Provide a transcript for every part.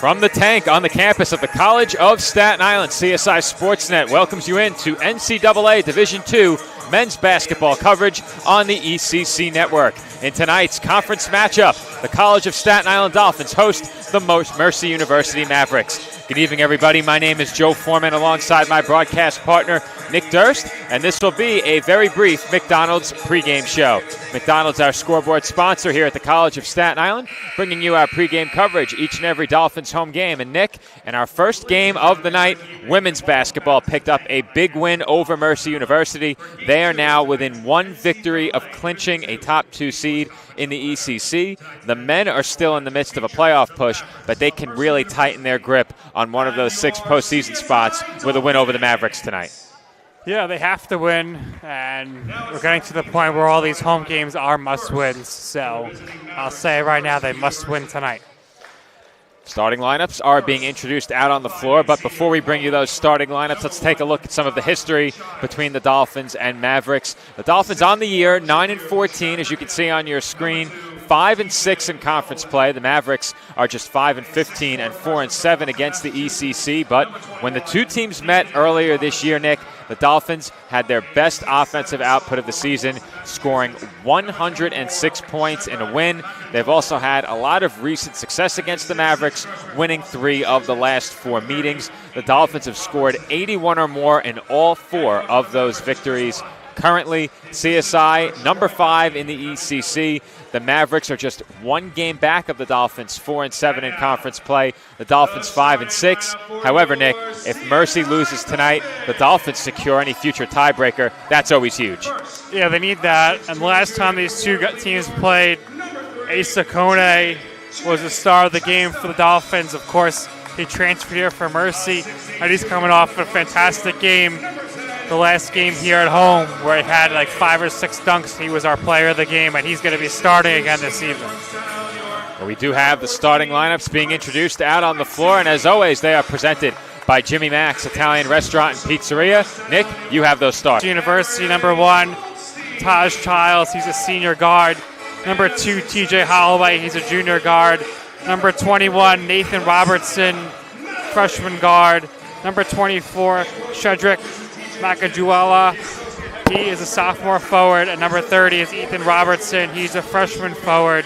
From the tank on the campus of the College of Staten Island, CSI Sportsnet welcomes you into NCAA Division II men's basketball coverage on the ECC network. In tonight's conference matchup, the College of Staten Island Dolphins host the Mercy University Mavericks. Good evening, everybody. My name is Joe Foreman alongside my broadcast partner, Nick Durst, and this will be a very brief McDonald's pregame show. McDonald's, our scoreboard sponsor here at the College of Staten Island, bringing you our pregame coverage each and every Dolphins home game. And Nick, in our first game of the night, women's basketball picked up a big win over Mercy University. They are now within one victory of clinching a top 2 seed in the ECC. The men are still in the midst of a playoff push, but they can really tighten their grip on one of those 6 postseason spots with a win over the Mavericks tonight. Yeah, they have to win, and we're getting to the point where all these home games are must-wins. So I'll say right now they must win tonight. Starting lineups are being introduced out on the floor, but before we bring you those starting lineups, let's take a look at some of the history between the Dolphins and Mavericks. The Dolphins on the year, 9-14, as you can see on your screen, 5-6 in conference play. The Mavericks are just 5-15 and 4-7 against the ECC, but when the two teams met earlier this year, Nick, the Dolphins had their best offensive output of the season, scoring 106 points in a win. They've also had a lot of recent success against the Mavericks, winning 3 of the last 4 meetings. The Dolphins have scored 81 or more in all 4 of those victories. Currently, CSI number 5 in the ECC. The Mavericks are just 1 game back of the Dolphins, 4-7 in conference play. The Dolphins 5-6. However, Nick, if Mercy loses tonight, the Dolphins secure any future tiebreaker. That's always huge. Yeah, they need that. And the last time these two teams played, Asa Kone was the star of the game for the Dolphins. Of course, he transferred here for Mercy, and he's coming off a fantastic game. The last game here at home where he had like 5 or 6 dunks. He was our player of the game, and he's going to be starting again this evening. Well, we do have the starting lineups being introduced out on the floor, and as always, they are presented by Jimmy Mac's Italian Restaurant and Pizzeria. Nick, you have those starts. University, number 1, Taj Childs. He's a senior guard. Number 2, TJ Holloway. He's a junior guard. Number 21, Nathan Robertson, freshman guard. Number 24, Shedrick Makajuela, he is a sophomore forward, and number 30 is Ethan Robertson. He's a freshman forward.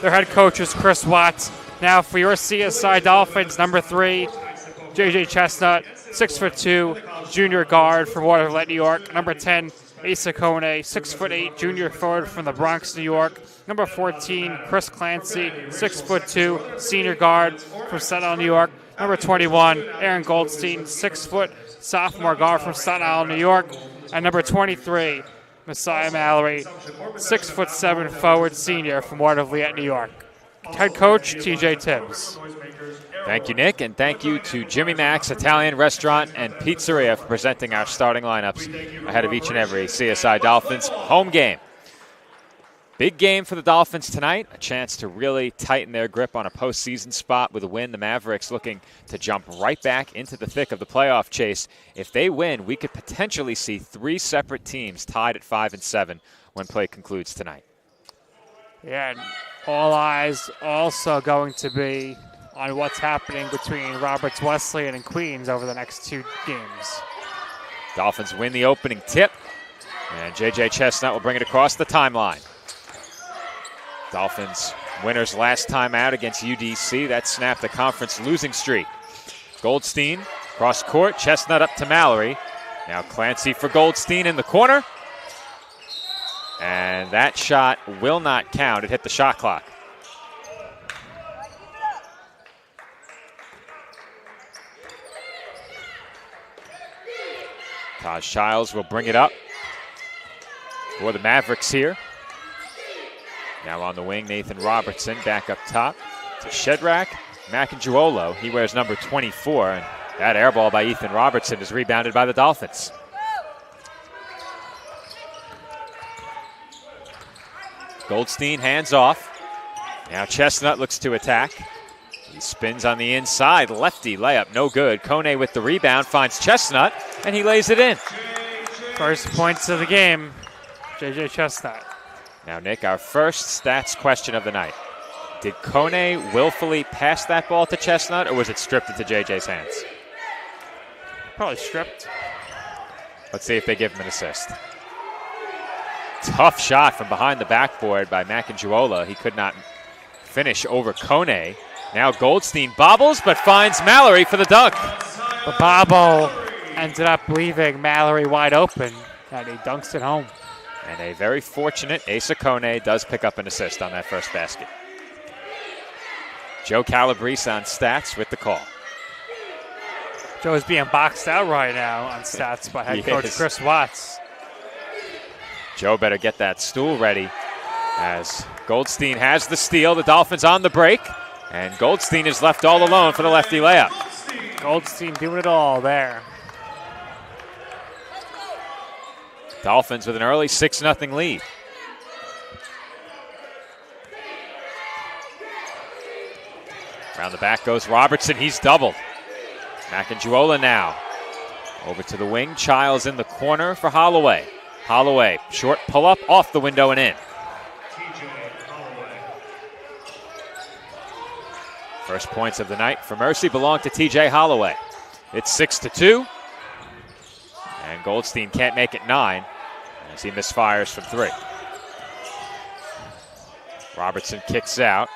Their head coach is Chris Watts. Now for your CSI Dolphins, number 3, JJ Chestnut, 6'2", junior guard from Waterville, New York. Number 10, Asa Kone, 6'8", junior forward from the Bronx, New York. Number 14, Chris Clancy, 6'2", senior guard from Staten Island, New York. Number 21, Aaron Goldstein, 6 foot, sophomore guard from Staten Island, New York. And number 23, Messiah Mallory, 6'7" forward senior from Waterville, New York. Head coach, TJ Tibbs. Thank you, Nick, and thank you to Jimmy Mac's Italian Restaurant and Pizzeria for presenting our starting lineups ahead of each and every CSI Dolphins home game. Big game for the Dolphins tonight, a chance to really tighten their grip on a postseason spot with a win. The Mavericks looking to jump right back into the thick of the playoff chase. If they win, we could potentially see 3 separate teams tied at 5-7 when play concludes tonight. Yeah, and all eyes also going to be on what's happening between Roberts Wesleyan and Queens over the next 2 games. Dolphins win the opening tip, and JJ Chestnut will bring it across the timeline. Dolphins winners last time out against UDC. That snapped the conference losing streak. Goldstein, cross court, Chestnut up to Mallory. Now Clancy for Goldstein in the corner. And that shot will not count. It hit the shot clock. Taj Childs will bring it up for the Mavericks here. Now on the wing, Nathan Robertson back up top to Shedrack Macanjuolo. He wears number 24, and that air ball by Ethan Robertson is rebounded by the Dolphins. Goldstein hands off. Now Chestnut looks to attack. He spins on the inside. Lefty layup, no good. Kone with the rebound finds Chestnut, and he lays it in. First points of the game, JJ Chestnut. Now, Nick, our first stats question of the night. Did Kone willfully pass that ball to Chestnut, or was it stripped into JJ's hands? Probably stripped. Let's see if they give him an assist. Tough shot from behind the backboard by Macanjuola. He could not finish over Kone. Now Goldstein bobbles, but finds Mallory for the dunk. The bobble ended up leaving Mallory wide open, and he dunks it home. And a very fortunate Asa Kone does pick up an assist on that first basket. Joe Calabrese on stats with the call. Joe is being boxed out right now on stats by head coach Chris Watts. Joe better get that stool ready as Goldstein has the steal. The Dolphins on the break, and Goldstein is left all alone for the lefty layup. Goldstein doing it all there. Dolphins with an early 6-0 lead. Around the back goes Robertson. He's doubled. Macanjuola now. Over to the wing. Childs in the corner for Holloway. Holloway, short pull-up off the window and in. First points of the night for Mercy belong to TJ Holloway. It's 6-2. And Goldstein can't make it 9 as he misfires from 3. Robertson kicks out.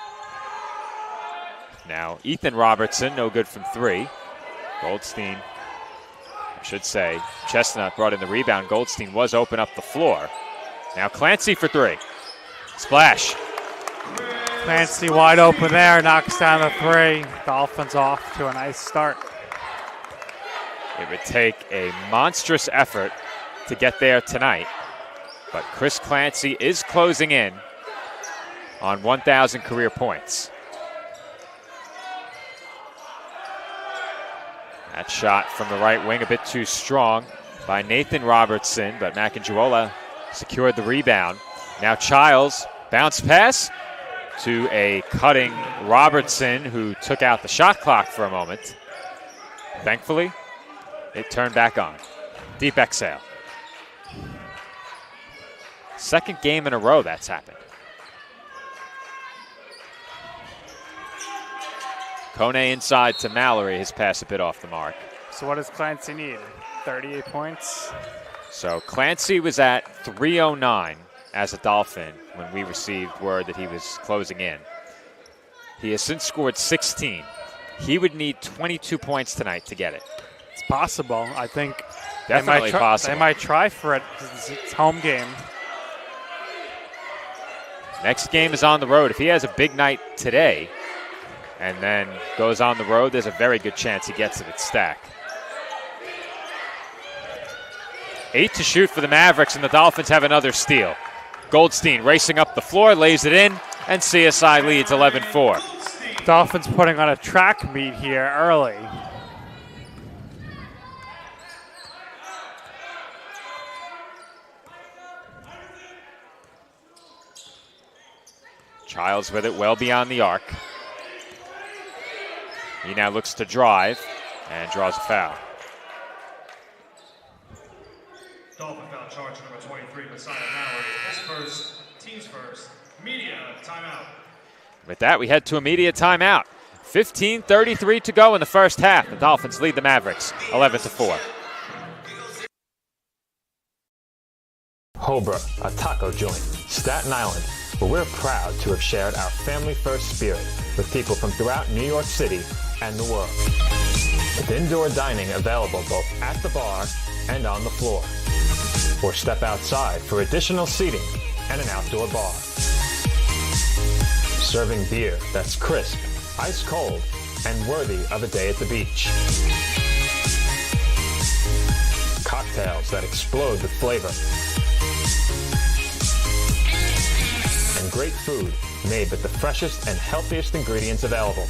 Now Ethan Robertson, no good from 3. Goldstein, I should say, Chestnut brought in the rebound. Goldstein was open up the floor. Now Clancy for 3. Splash. Clancy wide open there, knocks down the 3. Dolphins off to a nice start. It would take a monstrous effort to get there tonight, but Chris Clancy is closing in on 1,000 career points. That shot from the right wing a bit too strong by Nathan Robertson, but Macanjuola secured the rebound. Now Childs, bounce pass to a cutting Robertson who took out the shot clock for a moment. Thankfully, it turned back on. Deep exhale. Second game in a row that's happened. Kone inside to Mallory. His pass a bit off the mark. So what does Clancy need? 38 points? So Clancy was at 309 as a Dolphin when we received word that he was closing in. He has since scored 16. He would need 22 points tonight to get it. It's possible. I think definitely possible. They might try for it because it's home game. Next game is on the road. If he has a big night today and then goes on the road, there's a very good chance he gets it at Stack. 8 to shoot for the Mavericks, and the Dolphins have another steal. Goldstein racing up the floor, lays it in, and CSI leads 11-4. Dolphins putting on a track meet here early. Childs with it well beyond the arc. He now looks to drive and draws a foul. Dolphin foul charge number 23, Messiah Mallory. His first, team's first. Media timeout. With that, we head to a media timeout. 15:33 to go in the first half. The Dolphins lead the Mavericks 11-4. Hobra, a taco joint, Staten Island, where we're proud to have shared our family-first spirit with people from throughout New York City and the world. With indoor dining available both at the bar and on the floor. Or step outside for additional seating and an outdoor bar. Serving beer that's crisp, ice cold, and worthy of a day at the beach. Cocktails that explode with flavor. And great food made with the freshest and healthiest ingredients available.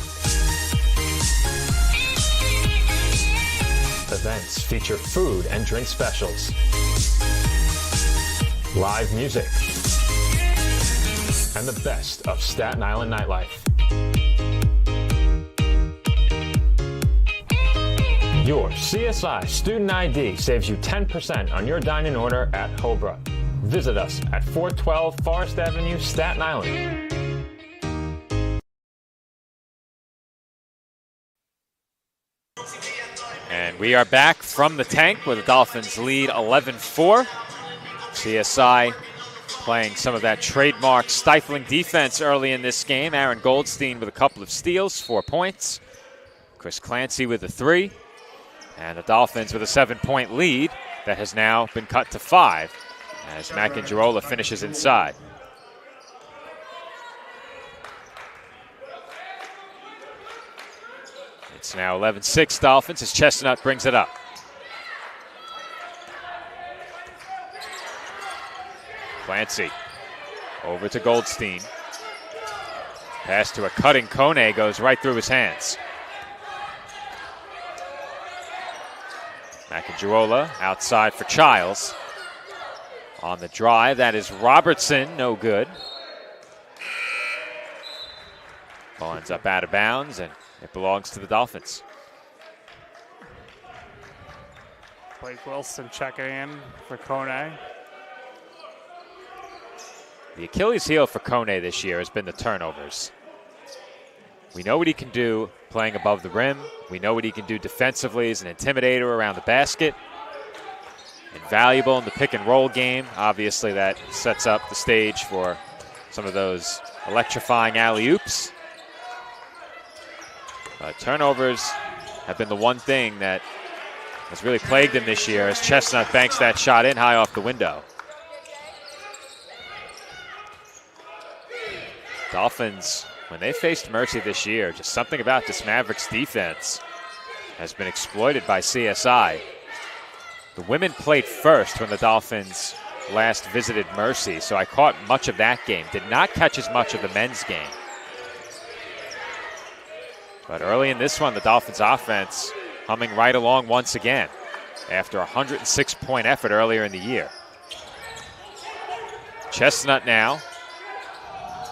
Events feature food and drink specials. Live music. And the best of Staten Island nightlife. Your CSI Student ID saves you 10% on your dine-in order at Hobra. Visit us at 412 Forest Avenue, Staten Island. We are back from the tank where the Dolphins lead 11-4. CSI playing some of that trademark stifling defense early in this game. Aaron Goldstein with a couple of steals, 4 points. Chris Clancy with a 3. And the Dolphins with a 7-point lead that has now been cut to 5 as Macangarola finishes inside. It's now 11-6 Dolphins as Chestnut brings it up. Clancy over to Goldstein. Pass to a cutting Kone goes right through his hands. Macangarola outside for Childs. On the drive, that is Robertson, no good. Ball ends up out of bounds, and it belongs to the Dolphins. Blake Wilson checking in for Kone. The Achilles heel for Kone this year has been the turnovers. We know what he can do playing above the rim. We know what he can do defensively as an intimidator around the basket. Invaluable in the pick and roll game. Obviously that sets up the stage for some of those electrifying alley-oops. Turnovers have been the one thing that has really plagued him this year as Chestnut banks that shot in high off the window. Dolphins, when they faced Mercy this year, just something about this Mavericks defense has been exploited by CSI. The women played first when the Dolphins last visited Mercy, so I caught much of that game. Did not catch as much of the men's game. But early in this one, the Dolphins offense humming right along once again after a 106-point effort earlier in the year. Chestnut now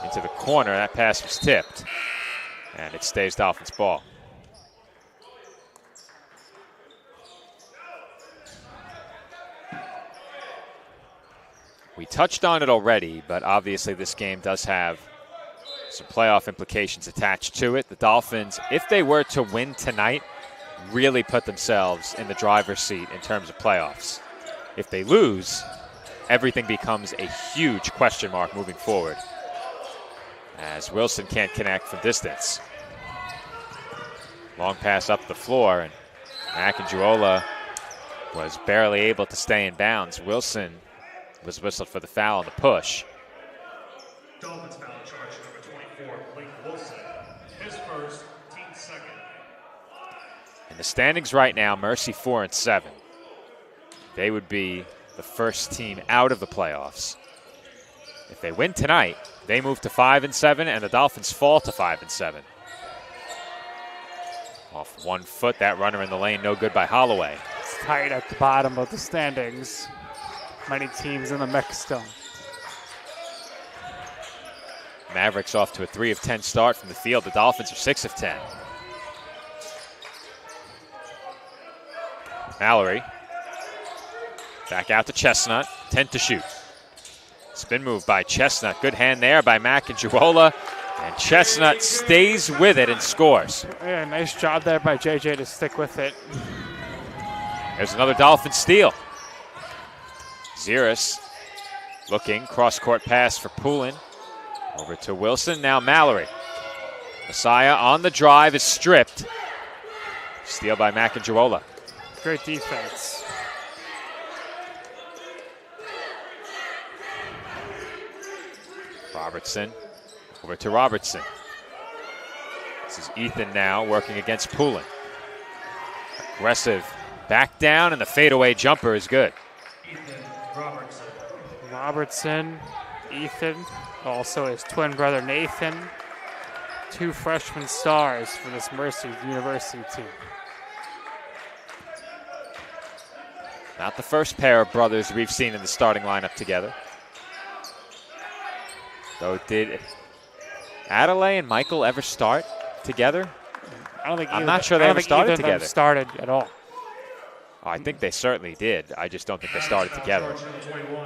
into the corner. That pass was tipped, and it stays Dolphins ball. We touched on it already, but obviously this game does have some playoff implications attached to it. The Dolphins, if they were to win tonight, really put themselves in the driver's seat in terms of playoffs. If they lose, everything becomes a huge question mark moving forward, as Wilson can't connect from distance. Long pass up the floor, and Macangarola was barely able to stay in bounds. Wilson was whistled for the foul on the push. Dolphins foul charge number 24, Blake Wilson. His first, team's second. In the standings right now, Mercy 4-7. They would be the first team out of the playoffs. If they win tonight, they move to 5-7, and the Dolphins fall to 5-7. Off 1 foot, that runner in the lane, no good by Holloway. It's tight at the bottom of the standings. Many teams in the mix still. Mavericks off to a 3 of 10 start from the field. The Dolphins are 6 of 10. Mallory back out to Chestnut, 10 to shoot. Spin move by Chestnut. Good hand there by Macangarola. And Chestnut stays with it and scores. Yeah, nice job there by JJ to stick with it. There's another Dolphin steal. Ziris looking, cross-court pass for Poulin. Over to Wilson, now Mallory. Messiah on the drive is stripped. Steal by Macangarola. Great defense. Robertson, over to Robertson. This is Ethan now working against Poulin. Aggressive back down, and the fadeaway jumper is good. Ethan Robertson. Robertson, Ethan, also his twin brother Nathan. 2 freshman stars for this Mercy University team. Not the first pair of brothers we've seen in the starting lineup together. Though did Adelaide and Michael ever start together? I don't think I'm not sure they ever started together. Started at all. Oh, I think they certainly did. I just don't think they started together.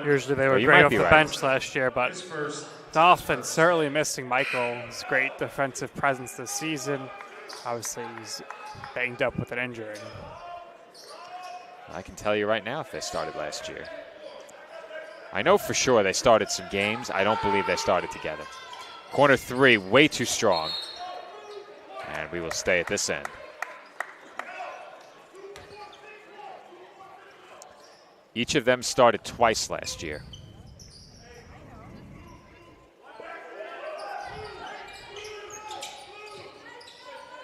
Usually they were you great might off be the right. bench last year, but Dolphins certainly missing Michael. His great defensive presence this season. Obviously, he's banged up with an injury. I can tell you right now if they started last year. I know for sure they started some games. I don't believe they started together. Corner 3, way too strong. And we will stay at this end. Each of them started twice last year.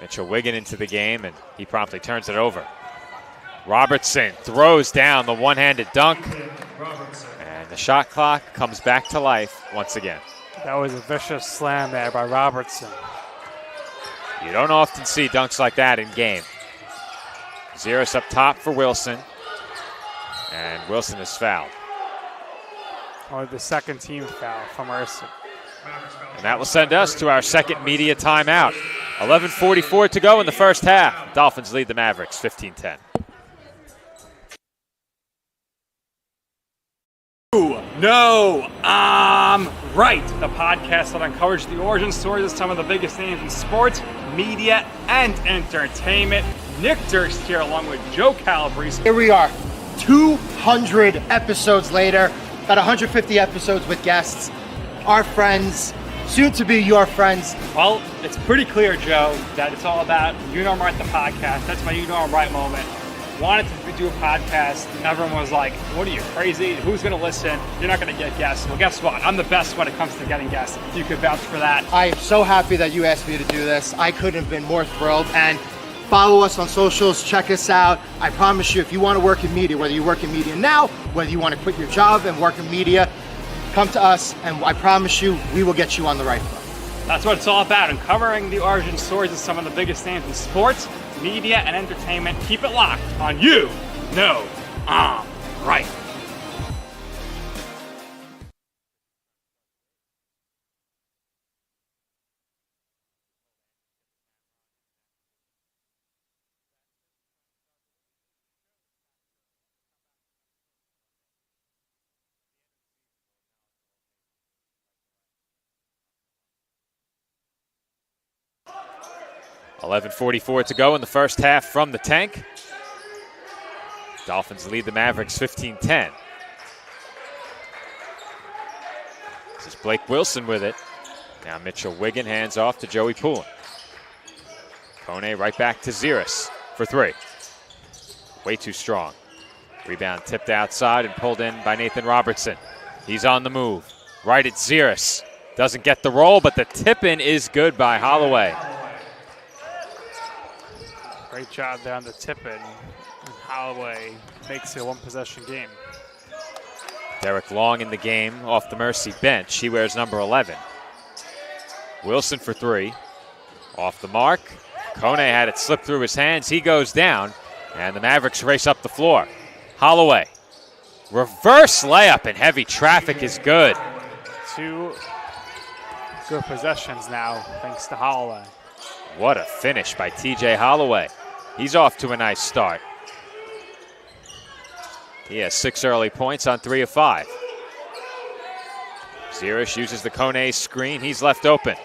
Mitchell Wiggin into the game, and he promptly turns it over. Robertson throws down the one-handed dunk, and the shot clock comes back to life once again. That was a vicious slam there by Robertson. You don't often see dunks like that in game. Zeros up top for Wilson, and Wilson is fouled. Or the second team foul from Mercer. And that will send us to our second media timeout. 11:44 to go in the first half. Dolphins lead the Mavericks 15-10. No, I'm right. The podcast that uncovers the origin stories of some of the biggest names in sports, media, and entertainment. Nick Durst here along with Joe Calabrese. Here we are, 200 episodes later, about 150 episodes with guests, our friends, soon to be your friends. Well, it's pretty clear, Joe, that it's all about You Know I'm Right, the podcast. That's my You Know I'm Right moment. Wanted to do a podcast, and everyone was like, what are you, crazy? Who's going to listen? You're not going to get guests. Well, guess what? I'm the best when it comes to getting guests. You could vouch for that. I am so happy that you asked me to do this. I couldn't have been more thrilled. And follow us on socials, check us out. I promise you, if you want to work in media, whether you work in media now, whether you want to quit your job and work in media, come to us, and I promise you, we will get you on the right foot. That's what it's all about, uncovering the origin stories of some of the biggest names in sports, media, and entertainment. Keep it locked on You Know I'm Right. $11:44 to go in the first half from the tank. Dolphins lead the Mavericks 15-10. This is Blake Wilson with it. Now Mitchell Wiggin hands off to Joey Poulin. Kone right back to Zeres for 3. Way too strong. Rebound tipped outside and pulled in by Nathan Robertson. He's on the move. Right at Zeres. Doesn't get the roll, but the tip-in is good by Holloway. Great job there on the tip-in. And Holloway makes it a one-possession game. Derek Long in the game off the Mercy bench. He wears number 11. Wilson for 3. Off the mark. Kone had it slip through his hands. He goes down, and the Mavericks race up the floor. Holloway. Reverse layup in heavy traffic is good. 2 good possessions now, thanks to Holloway. What a finish by TJ Holloway. He's off to a nice start. He has 6 early points on 3 of 5. Zeres uses the Kone screen. He's left open.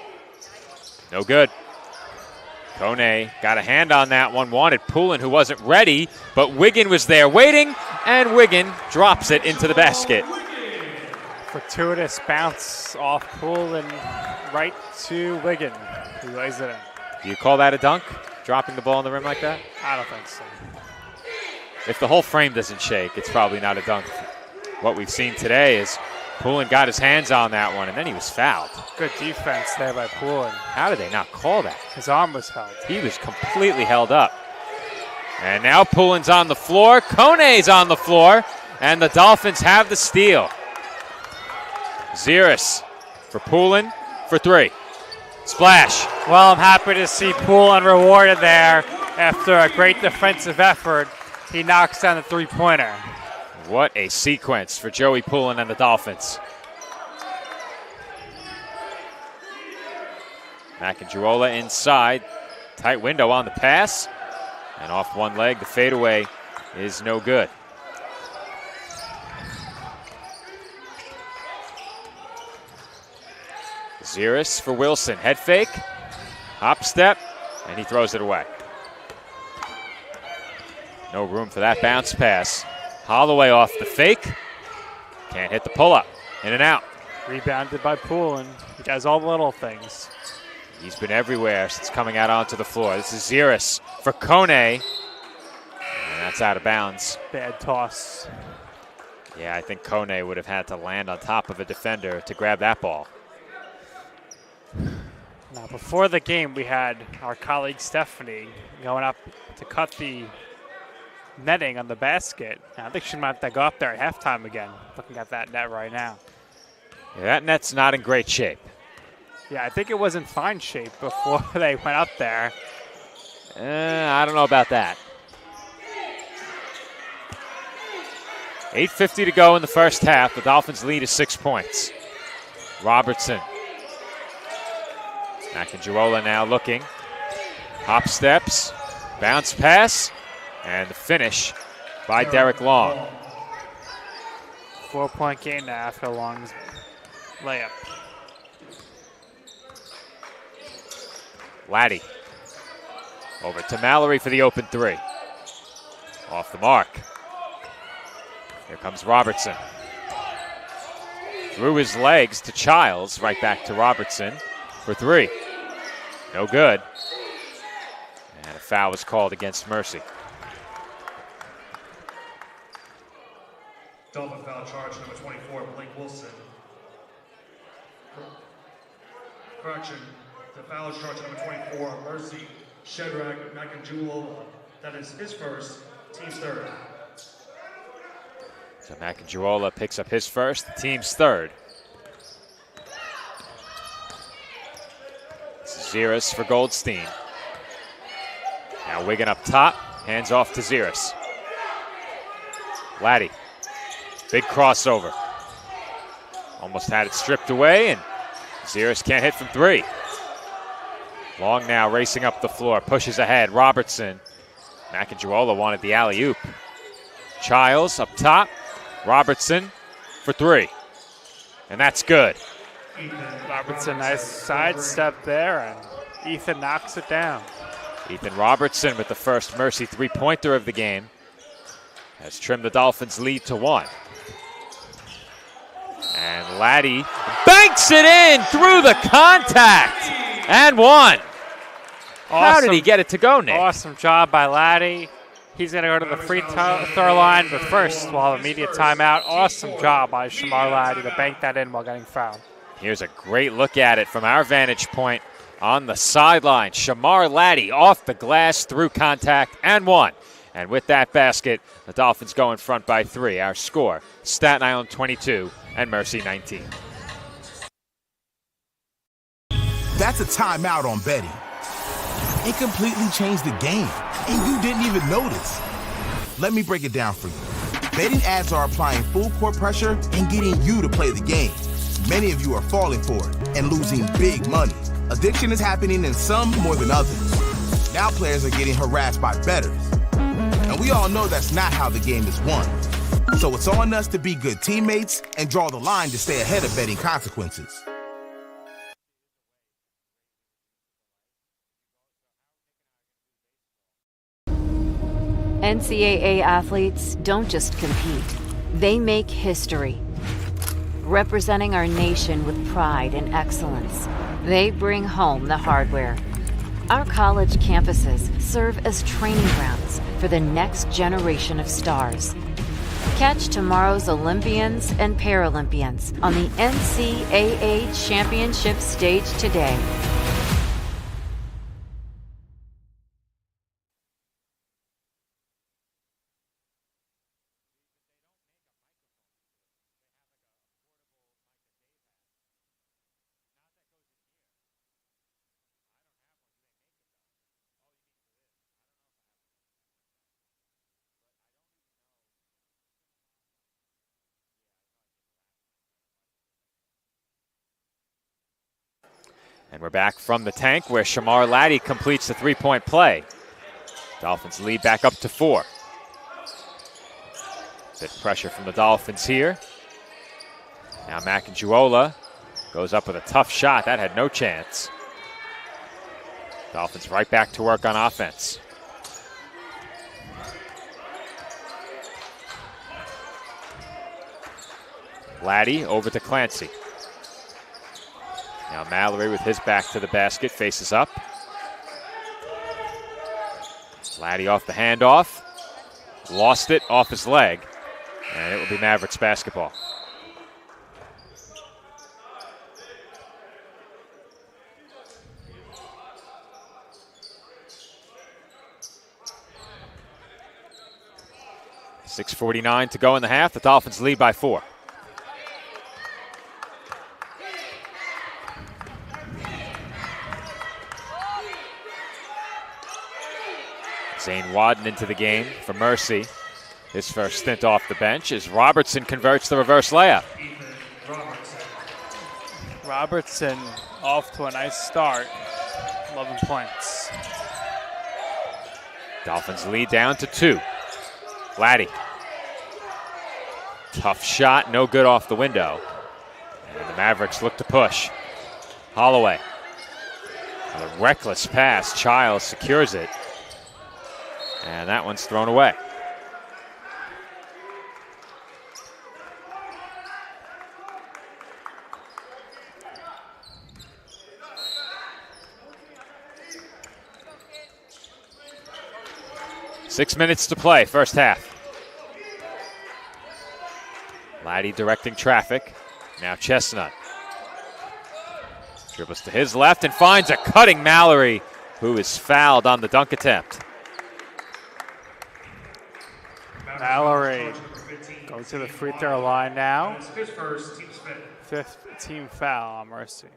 No good. Kone got a hand on that one. Wanted Poulin, who wasn't ready, but Wiggin was there waiting, and Wiggin drops it into the basket. Fortuitous bounce off Poulin right to Wiggin, who lays it in. Do you call that a dunk? Dropping the ball in the rim like that? I don't think so. If the whole frame doesn't shake, it's probably not a dunk. What we've seen today is Poulin got his hands on that one, and then he was fouled. Good defense there by Poulin. How did they not call that? His arm was held. He was completely held up. And now Poulin's on the floor. Kone's on the floor, and the Dolphins have the steal. Zeres for Poulin for 3. Splash. Well, I'm happy to see Poulin rewarded there after a great defensive effort. He knocks down the three-pointer. What a sequence for Joey Poulin and the Dolphins. Macangirola inside. Tight window on the pass. And off one leg, the fadeaway is no good. Zeres for Wilson. Head fake. Hop step. And he throws it away. No room for that bounce pass. Holloway off the fake. Can't hit the pull-up. In and out. Rebounded by Poulin. He does all the little things. He's been everywhere since coming out onto the floor. This is Ziris for Kone. And that's out of bounds. Bad toss. Yeah, I think Kone would have had to land on top of a defender to grab that ball. Now, before the game, we had our colleague Stephanie going up to cut the netting on the basket. And I think she might have to go up there at halftime again, looking at that net right now. Yeah, that net's not in great shape. Yeah, I think it was in fine shape before they went up there. I don't know about that. 8:50 to go in the first half. The Dolphins lead is 6 points. Robertson. Macanjuola now looking. Hop steps. Bounce pass. And the finish by Derek Long. 4-point game now after Long's layup. Laddie. Over to Mallory for the open three. Off the mark. Here comes Robertson. Through his legs to Childs. Right back to Robertson for three. No good. And a foul was called against Mercy. Dolphin foul charge number 24, Blake Wilson. Correction, the foul charge number 24, Mercy Shedrack Macanjuola. That is his first, team's third. So Macanjuola picks up his first, the team's third. This is Ziris for Goldstein. Now Wigan up top, hands off to Ziris. Laddie, big crossover. Almost had it stripped away, and Ziris can't hit from three. Long now racing up the floor, pushes ahead. Robertson. Macanjuola wanted the alley-oop. Childs up top. Robertson for three. And that's good. Robertson, nice sidestep there, and Ethan knocks it down. Ethan Robertson with the first Mercy three-pointer of the game has trimmed the Dolphins' lead to 1. And Laddie banks it in through the contact and one. How did he get it to go, Nick? Awesome job by Laddie. He's going to go to the free throw line, but first, while immediate timeout, awesome job by Shamar Laddie to bank that in while getting fouled. Here's a great look at it from our vantage point on the sideline. Shamar Laddie off the glass through contact and one. And with that basket, the Dolphins go in front by 3. Our score, Staten Island 22 and Mercy 19. That's a timeout on betting. It completely changed the game, and you didn't even notice. Let me break it down for you. Betting ads are applying full court pressure and getting you to play the game. Many of you are falling for it and losing big money. Addiction is happening in some more than others. Now players are getting harassed by bettors. And we all know that's not how the game is won. So it's on us to be good teammates and draw the line to stay ahead of betting consequences. NCAA athletes don't just compete, they make history. Representing our nation with pride and excellence, they bring home the hardware. Our college campuses serve as training grounds for the next generation of stars. Catch tomorrow's Olympians and Paralympians on the NCAA Championship stage today. And we're back from the tank where Shamar Laddie completes the three-point play. Dolphins lead back up to 4. Bit pressure from the Dolphins here. Now Macanjuola goes up with a tough shot. That had no chance. Dolphins right back to work on offense. Laddie over to Clancy. Now Mallory with his back to the basket, faces up. Laddie off the handoff. Lost it off his leg. And it will be Mavericks basketball. .6:49 to go in the half. The Dolphins lead by 4. Zane Wadden into the game for Mercy. His first stint off the bench as Robertson converts the reverse layup. Robertson off to a nice start. 11 points. Dolphins lead down to 2. Laddie. Tough shot, no good off the window. And the Mavericks look to push. Holloway. A reckless pass. Childs secures it. And that one's thrown away. Six minutes to play, first half. Laddie directing traffic. Now Chestnut. Dribbles to his left and finds a cutting Mallory, who is fouled on the dunk attempt. Mallory goes to the free throw line now. His first, team's fifth. 5th team foul on Mercy.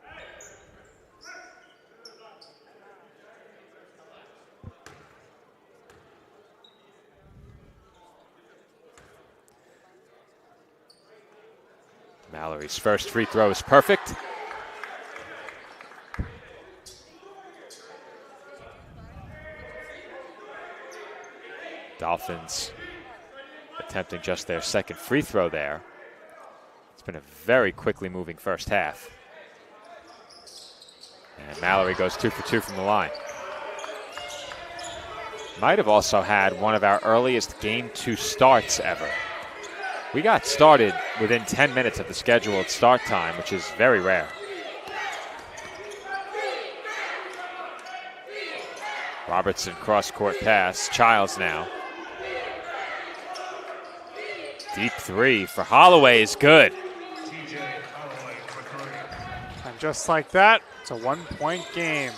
Mallory's first free throw is perfect. Dolphins attempting just their second free throw there. It's been a very quickly moving first half. And Mallory goes 2 for 2 from the line. Might have also had one of our earliest Game 2 starts ever. We got started within 10 minutes of the scheduled start time, which is very rare. Robertson cross-court pass. Childs now. Deep three for Holloway is good. And just like that, it's a 1-point game.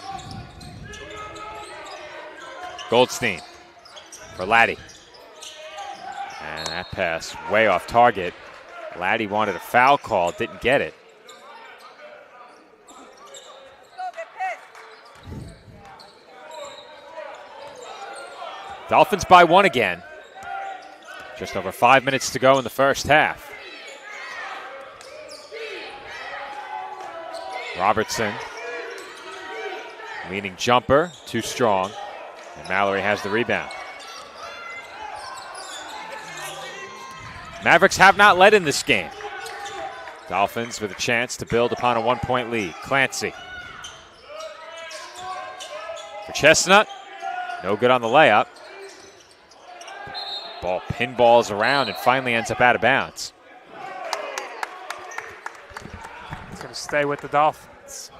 Goldstein for Laddie. And that pass way off target. Laddie wanted a foul call, didn't get it. Dolphins by 1 again. Just over 5 minutes to go in the first half. Robertson, leaning jumper, too strong. And Mallory has the rebound. Mavericks have not led in this game. Dolphins with a chance to build upon a 1-point lead. Clancy. For Chestnut. No good on the layup. Ball pinballs around and finally ends up out of bounds. It's going to stay with the Dolphins.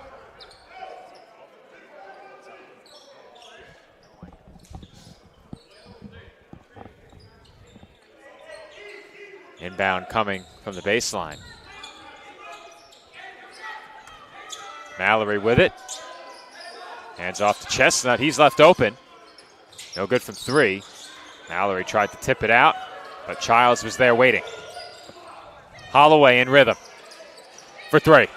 Inbound coming from the baseline. Mallory with it. Hands off to Chestnut. He's left open. No good from 3. Mallory tried to tip it out, but Childs was there waiting. Holloway in rhythm for 3.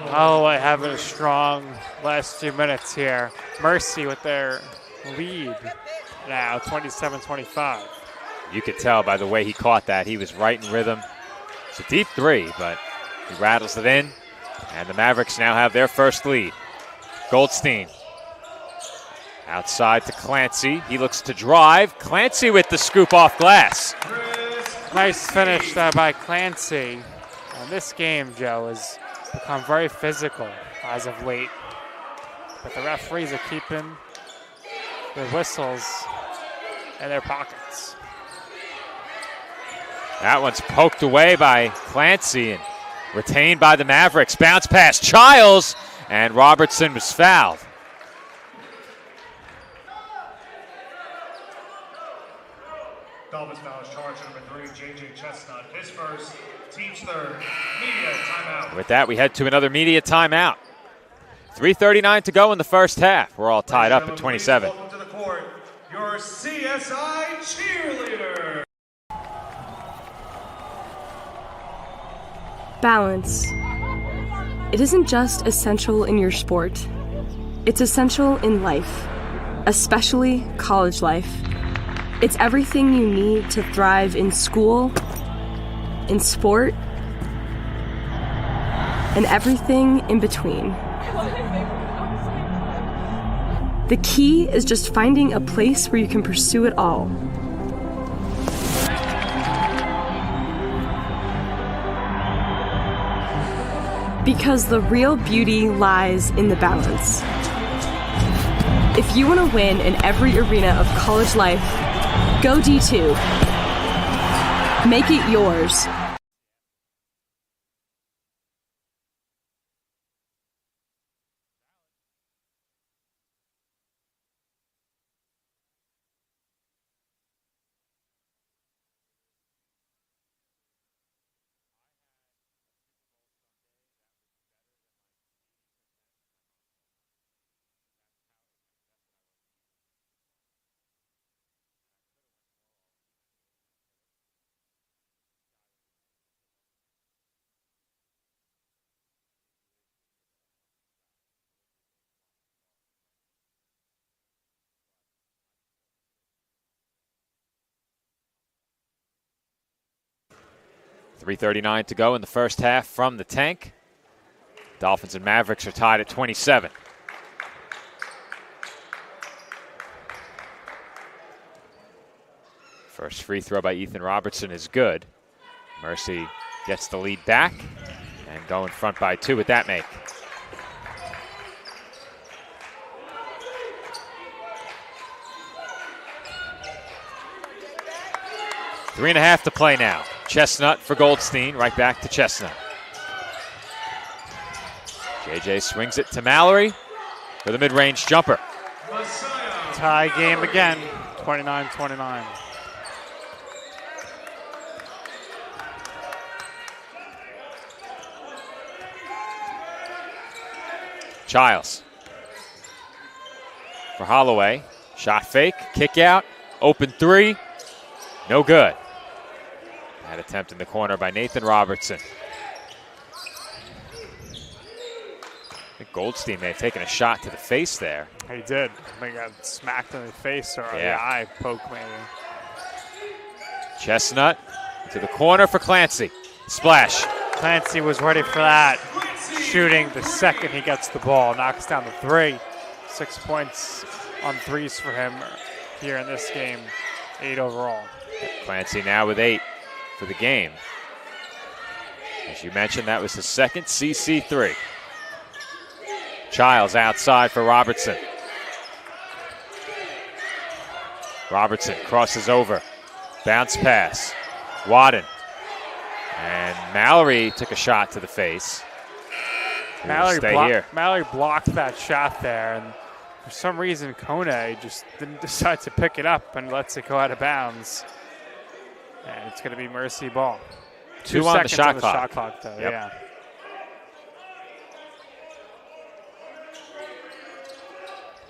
Holloway having a strong last few minutes here. Mercy with their lead now, 27-25. You could tell by the way he caught that. He was right in rhythm. It's a deep 3, but he rattles it in, and the Mavericks now have their first lead. Goldstein. Outside to Clancy. He looks to drive. Clancy with the scoop off glass. Nice finish by Clancy. And this game, Joe, has become very physical as of late. But the referees are keeping their whistles in their pockets. That one's poked away by Clancy and retained by the Mavericks. Bounce pass, Childs, and Robertson was fouled. Dolphins foul is charged number 3, J.J. Chestnut. His first, team's third. Media timeout. With that, we head to another media timeout. 3:39 to go in the first half. We're all tied up at 27. Welcome to the court, your CSI cheerleader. Balance. It isn't just essential in your sport. It's essential in life, especially college life. It's everything you need to thrive in school, in sport, and everything in between. The key is just finding a place where you can pursue it all. Because the real beauty lies in the balance. If you want to win in every arena of college life, go D2. Make it yours. .339 to go in the first half from the tank. Dolphins and Mavericks are tied at 27. First free throw by Ethan Robertson is good. Mercy gets the lead back and go in front by 2 with that make. Three and a half to play now. Chestnut for Goldstein, right back to Chestnut. JJ swings it to Mallory for the mid-range jumper. Tie game again, 29-29. Childs for Holloway. Shot fake, kick out, open three, no good. That attempt in the corner by Nathan Robertson. I think Goldstein may have taken a shot to the face there. He did. I think I got smacked in the face or the eye poke maybe. Chestnut to the corner for Clancy. Splash. Clancy was ready for that. Shooting the second he gets the ball. Knocks down the 3. 6 points on threes for him here in this game. 8 overall. Clancy now with 8 for the game. As you mentioned, that was his second CC3. Childs outside for Robertson. Robertson crosses over. Bounce pass. Wadden. And Mallory took a shot to the face. Mallory blocked that shot there, and for some reason Kone just didn't decide to pick it up and lets it go out of bounds. And it's going to be Mercy ball. 2 on the shot clock. Shot clock though, yep. Yeah.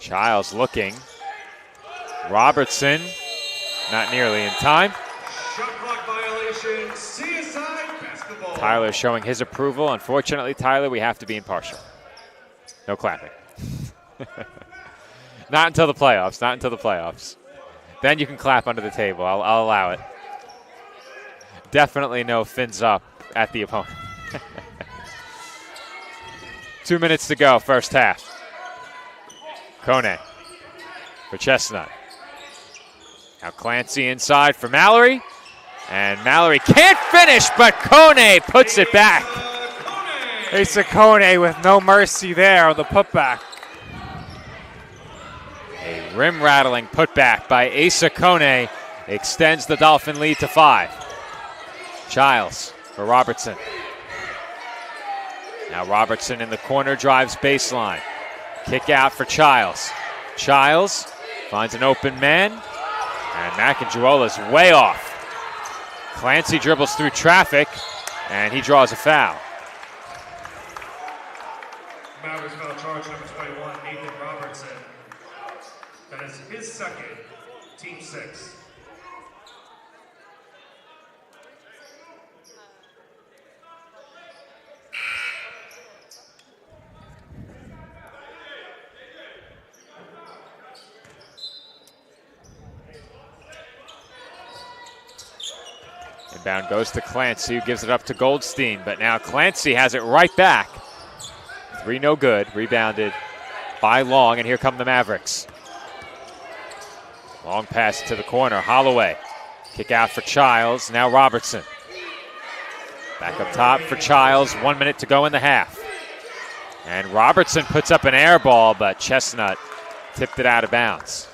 Childs looking. Robertson, not nearly in time. Shot clock violation, CSI basketball. Tyler showing his approval. Unfortunately, Tyler, we have to be impartial. No clapping. Not until the playoffs. Not until the playoffs. Then you can clap under the table. I'll allow it. Definitely no fins up at the opponent. 2 minutes to go, first half. Kone for Chestnut. Now Clancy inside for Mallory. And Mallory can't finish, but Kone puts it back. Asa Kone with no mercy there on the putback. A rim-rattling putback by Asa Kone extends the Dolphin lead to 5. Childs for Robertson. Now Robertson in the corner drives baseline. Kick out for Childs. Childs finds an open man, and Macanjuola's way off. Clancy dribbles through traffic, and he draws a foul. Mavericks foul charge number 21, Nathan Robertson. That is his second, team 6. Inbound goes to Clancy, who gives it up to Goldstein, but now Clancy has it right back. 3 no good, rebounded by Long, and here come the Mavericks. Long pass to the corner, Holloway. Kick out for Childs, now Robertson. Back up top for Childs, 1 minute to go in the half. And Robertson puts up an air ball, but Chestnut tipped it out of bounds.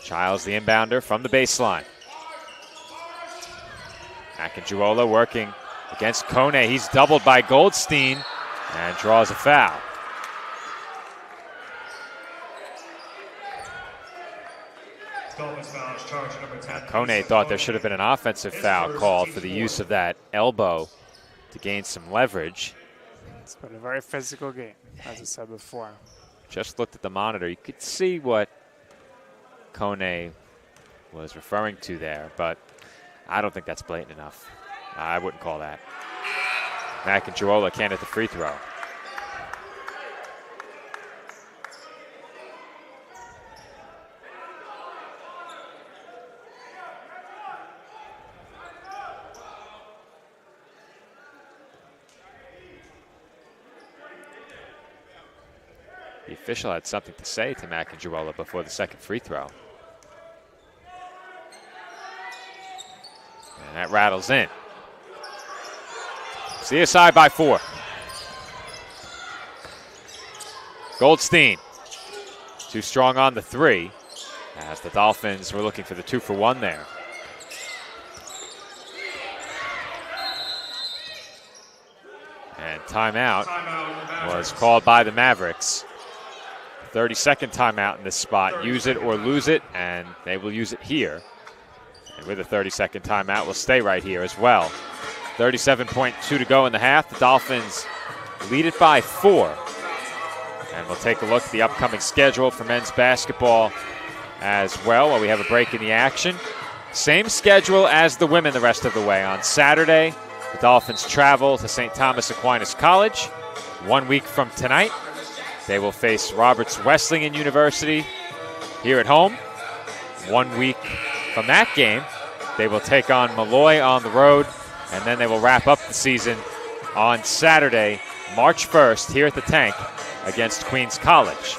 Childs, the inbounder from the baseline. Macanjuola working against Kone. He's doubled by Goldstein and draws a foul. Kone thought there should have been an offensive foul called for the use of that elbow to gain some leverage. It's been a very physical game, as I said before. Just looked at the monitor. You could see what Kone was referring to there, but I don't think that's blatant enough. I wouldn't call that. Macanjuola can't hit the free throw. The official had something to say to Macanjuola before the second free throw. And that rattles in. CSI by 4. Goldstein, too strong on the 3, as the Dolphins were looking for the 2-for-1 there. And timeout was called by the Mavericks. 30-second timeout in this spot. Use it or lose it, and they will use it here. And with a 30-second timeout, we'll stay right here as well. 37.2 to go in the half. The Dolphins lead it by 4. And we'll take a look at the upcoming schedule for men's basketball as well while we have a break in the action. Same schedule as the women the rest of the way. On Saturday, the Dolphins travel to St. Thomas Aquinas College. 1 week from tonight, they will face Roberts Wesleyan University here at home. 1 week from that game, they will take on Malloy on the road, and then they will wrap up the season on Saturday, March 1st, here at the Tank against Queens College.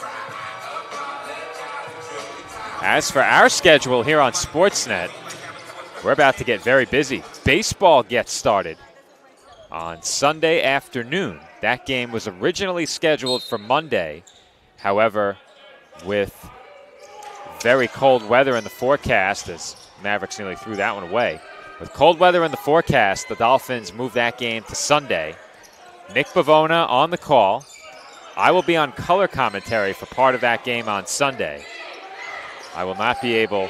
As for our schedule here on Sportsnet, we're about to get very busy. Baseball gets started on Sunday afternoon. That game was originally scheduled for Monday. However, with very cold weather in the forecast, as Mavericks nearly threw that one away. With cold weather in the forecast, the Dolphins moved that game to Sunday. Nick Bavona on the call. I will be on color commentary for part of that game on Sunday. I will not be able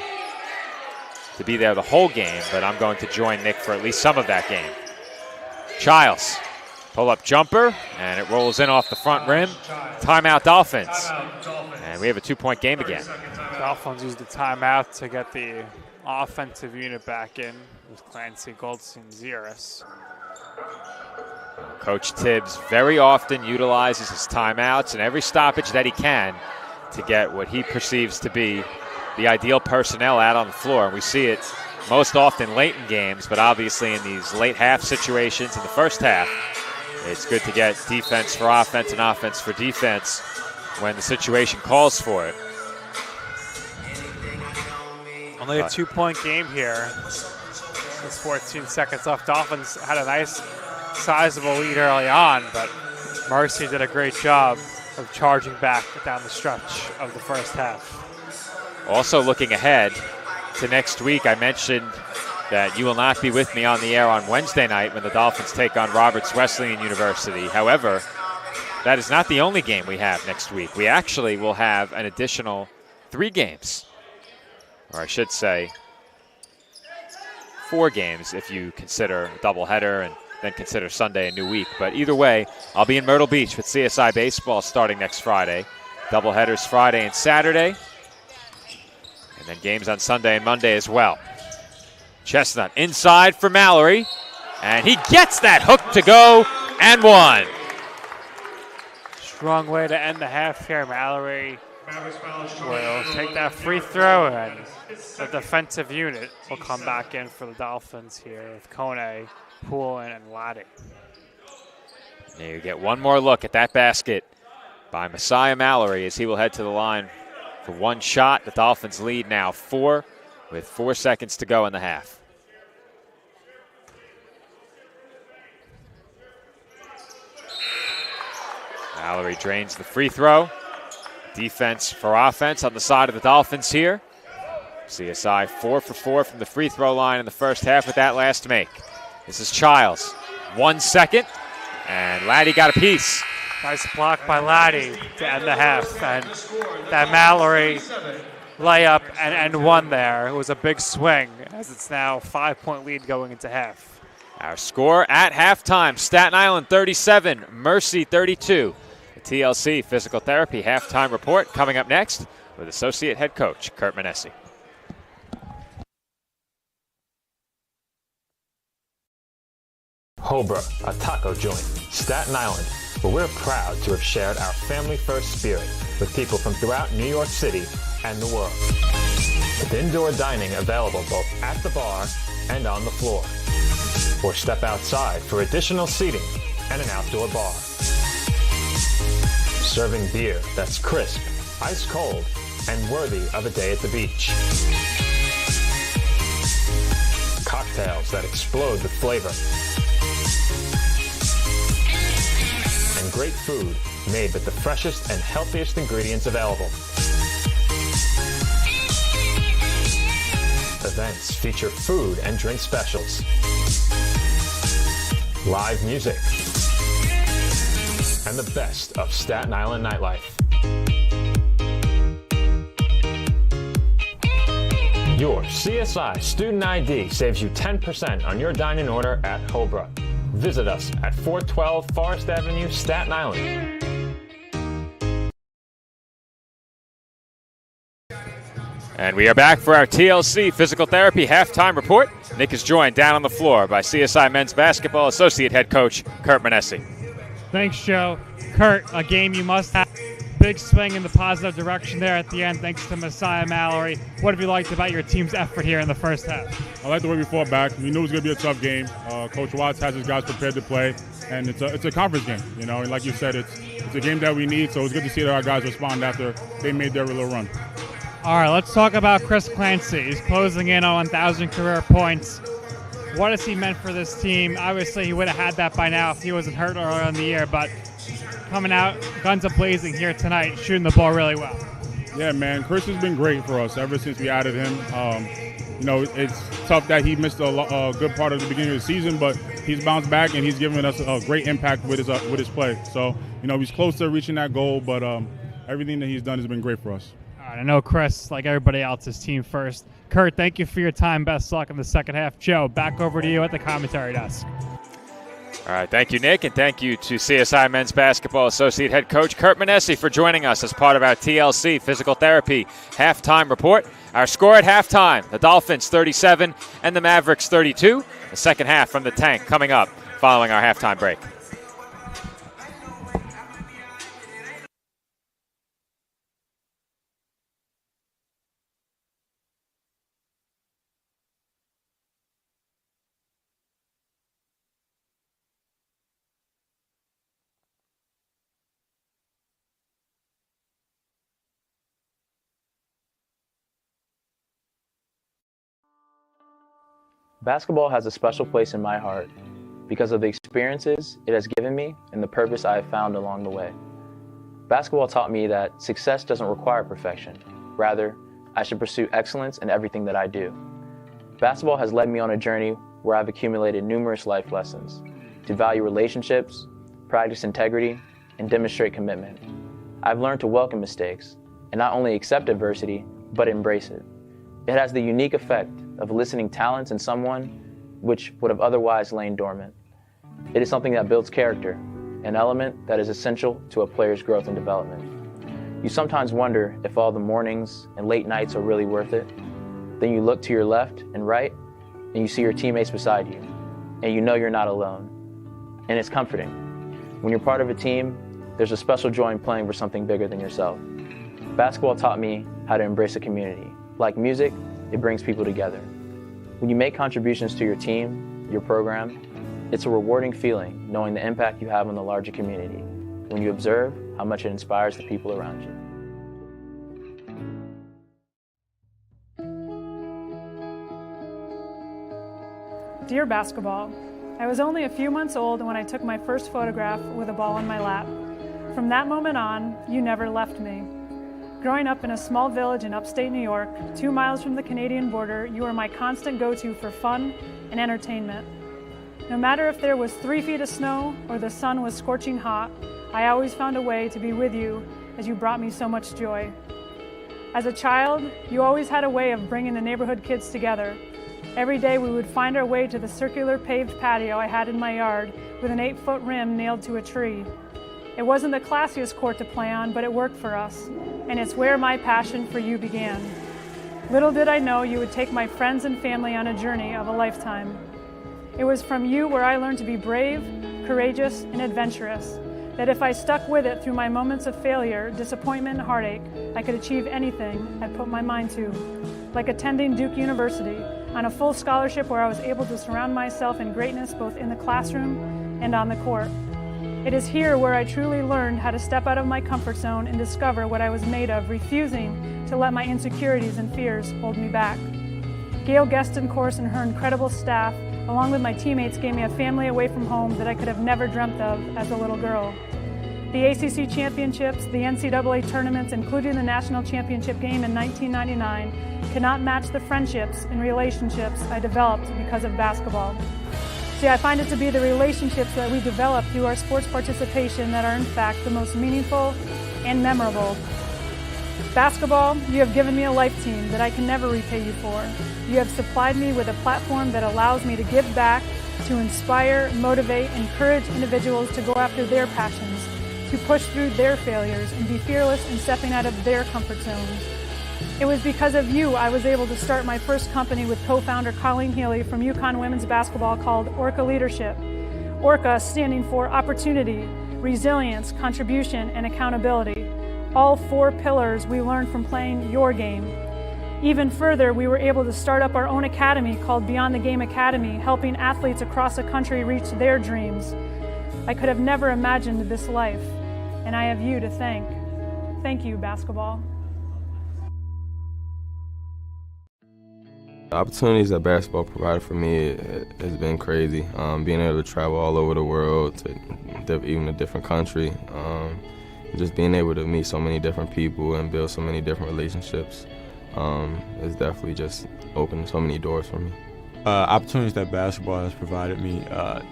to be there the whole game, but I'm going to join Nick for at least some of that game. Childs, pull-up jumper, and it rolls in off the front rim. Timeout Dolphins. And we have a 2-point game again. Dolphins used the timeout to get the offensive unit back in with Clancy, Goldstein, Zeris. Coach Tibbs very often utilizes his timeouts and every stoppage that he can to get what he perceives to be the ideal personnel out on the floor. And we see it most often late in games, but obviously in these late half situations in the first half, it's good to get defense for offense and offense for defense when the situation calls for it. Only a 2-point game here. There's 14 seconds left. Dolphins had a nice, sizable lead early on, but Mercy did a great job of charging back down the stretch of the first half. Also looking ahead to next week, I mentioned that you will not be with me on the air on Wednesday night when the Dolphins take on Roberts Wesleyan University. However, that is not the only game we have next week. We actually will have an additional 3 games, or I should say 4 games if you consider a doubleheader and then consider Sunday a new week. But either way, I'll be in Myrtle Beach with CSI Baseball starting next Friday. Doubleheaders Friday and Saturday, and then games on Sunday and Monday as well. Chestnut inside for Mallory, and he gets that hook to go and one. Strong way to end the half here. Mallory will take that free throw, and the defensive unit will come back in for the Dolphins here with Kone, Poulin, and Laddie. Now you get one more look at that basket by Messiah Mallory as he will head to the line for one shot. The Dolphins lead now 4 with 4 seconds to go in the half. Mallory drains the free throw. Defense for offense on the side of the Dolphins here. CSI 4 for 4 from the free throw line in the first half with that last make. This is Childs. 1 second, and Laddie got a piece. Nice block by Laddie to end the half, and that Mallory layup and one there. It was a big swing as it's now 5-point lead going into half. Our score at halftime, Staten Island 37, Mercy 32. The TLC Physical Therapy halftime report coming up next with Associate Head Coach Kurt Manesi. Hobra, a taco joint, Staten Island, where we're proud to have shared our family-first spirit with people from throughout New York City and the world. With indoor dining available both at the bar and on the floor. Or step outside for additional seating and an outdoor bar. Serving beer that's crisp, ice cold, and worthy of a day at the beach. Cocktails that explode with flavor. And great food made with the freshest and healthiest ingredients available. Events feature food and drink specials. Live music. And the best of Staten Island nightlife. Your CSI Student ID saves you 10% on your dining order at Hobra. Visit us at 412 Forest Avenue, Staten Island. And we are back for our TLC Physical Therapy halftime report. Nick is joined down on the floor by CSI Men's Basketball Associate Head Coach Kurt Manesi. Thanks, Joe. Kurt, a game you must have. Big swing in the positive direction there at the end, thanks to Messiah Mallory. What have you liked about your team's effort here in the first half? I like the way we fought back. We knew it was going to be a tough game. Coach Watts has his guys prepared to play, and it's a conference game. You know, and like you said, it's a game that we need. So it's good to see that our guys respond after they made their little run. All right, let's talk about Chris Clancy. He's closing in on 1,000 career points. What has he meant for this team? Obviously, he would have had that by now if he wasn't hurt earlier in the year, but coming out, guns a-blazing here tonight, shooting the ball really well. Yeah, man, Chris has been great for us ever since we added him. You know, it's tough that he missed a good part of the beginning of the season, but he's bounced back and he's given us a great impact with his play. So, you know, he's close to reaching that goal, but everything that he's done has been great for us. All right, I know Chris, like everybody else, is team first. Kurt, thank you for your time. Best luck in the second half. Joe, back over to you at the commentary desk. All right, thank you, Nick, and thank you to CSI Men's Basketball Associate Head Coach Kurt Manesi for joining us as part of our TLC Physical Therapy halftime report. Our score at halftime, the Dolphins 37 and the Mavericks 32. The second half from the tank coming up following our halftime break. Basketball has a special place in my heart. because of the experiences it has given me and the purpose I have found along the way. Basketball taught me that success doesn't require perfection. Rather, I should pursue excellence in everything that I do. Basketball has led me on a journey where I've accumulated numerous life lessons to value relationships, practice integrity, and demonstrate commitment. I've learned to welcome mistakes and not only accept adversity, but embrace it. It has the unique effect of eliciting talents in someone which would have otherwise lain dormant. It is something that builds character, an element that is essential to a player's growth and development. You sometimes wonder if all the mornings and late nights are really worth it. Then you look to your left and right, and you see your teammates beside you, and you know you're not alone. And it's comforting. When you're part of a team, there's a special joy in playing for something bigger than yourself. Basketball taught me how to embrace a community. Like music, it brings people together. When you make contributions to your team, your program, it's a rewarding feeling knowing the impact you have on the larger community when you observe how much it inspires the people around you. Dear basketball, I was only a few months old when I took my first photograph with a ball in my lap. From that moment on, you never left me. Growing up in a small village in upstate New York, 2 miles from the Canadian border, you were my constant go-to for fun and entertainment. No matter if there was 3 feet of snow or the sun was scorching hot, I always found a way to be with you as you brought me so much joy. As a child, you always had a way of bringing the neighborhood kids together. Every day we would find our way to the circular paved patio I had in my yard with an 8-foot rim nailed to a tree. It wasn't the classiest court to play on, but it worked for us, and it's where my passion for you began. Little did I know you would take my friends and family on a journey of a lifetime. It was from you where I learned to be brave, courageous, and adventurous, that if I stuck with it through my moments of failure, disappointment, and heartache, I could achieve anything I put my mind to. Like attending Duke University on a full scholarship where I was able to surround myself in greatness both in the classroom and on the court. It is here where I truly learned how to step out of my comfort zone and discover what I was made of, refusing to let my insecurities and fears hold me back. Gail Gestencourse and her incredible staff, along with my teammates, gave me a family away from home that I could have never dreamt of as a little girl. The ACC championships, the NCAA tournaments, including the national championship game in 1999, cannot match the friendships and relationships I developed because of basketball. See, I find it to be the relationships that we develop through our sports participation that are in fact the most meaningful and memorable. Basketball, you have given me a life team that I can never repay you for. You have supplied me with a platform that allows me to give back, to inspire, motivate, encourage individuals to go after their passions, to push through their failures and be fearless in stepping out of their comfort zones. It was because of you I was able to start my first company with co-founder Colleen Healy from UConn Women's Basketball called Orca Leadership. Orca standing for opportunity, resilience, contribution, and accountability. All 4 pillars we learned from playing your game. Even further, we were able to start up our own academy called Beyond the Game Academy, helping athletes across the country reach their dreams. I could have never imagined this life, and I have you to thank. Thank you, basketball. The opportunities that basketball provided for me has been crazy. Being able to travel all over the world, to even a different country, just being able to meet so many different people and build so many different relationships has definitely just opened so many doors for me. Opportunities that basketball has provided me,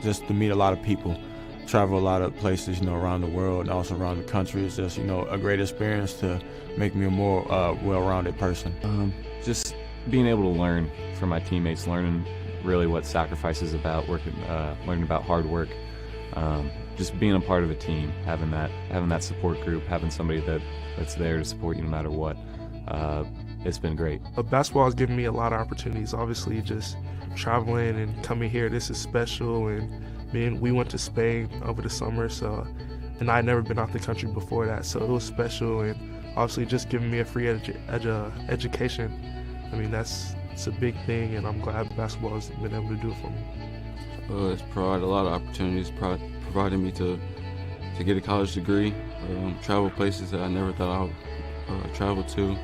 just to meet a lot of people, travel a lot of places, around the world and also around the country. It's just, a great experience to make me a more well-rounded person. Just being able to learn from my teammates, learning really what sacrifice is about, learning about hard work, just being a part of a team, having that support group, having somebody that's there to support you no matter what. It's been great. Basketball has given me a lot of opportunities. Obviously, just traveling and coming here, this is special. And we went to Spain over the summer, and I'd never been out the country before that, so it was special. And obviously, just giving me a free education. It's a big thing, and I'm glad basketball has been able to do it for me. It's provided a lot of opportunities, provided me to get a college degree, travel places that I never thought I would travel to,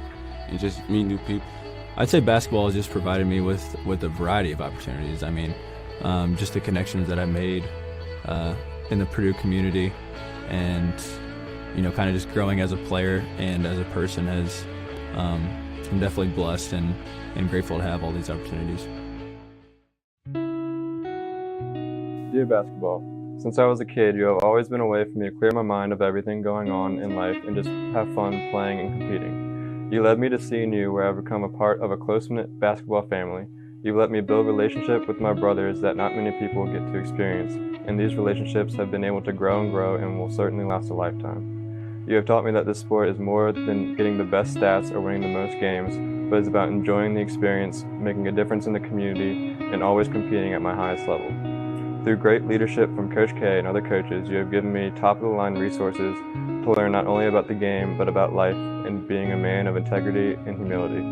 and just meet new people. I'd say basketball has just provided me with a variety of opportunities. just the connections that I made in the Purdue community, and kind of just growing as a player and as a person has. I'm definitely blessed and grateful to have all these opportunities. Dear basketball, since I was a kid, you have always been a way for me to clear my mind of everything going on in life and just have fun playing and competing. You led me to CNU, where I've become a part of a close-knit basketball family. You've let me build relationship with my brothers that not many people get to experience, and these relationships have been able to grow and will certainly last a lifetime. You have taught me that this sport is more than getting the best stats or winning the most games, but it's about enjoying the experience, making a difference in the community, and always competing at my highest level. Through great leadership from Coach K and other coaches, you have given me top-of-the-line resources to learn not only about the game, but about life and being a man of integrity and humility.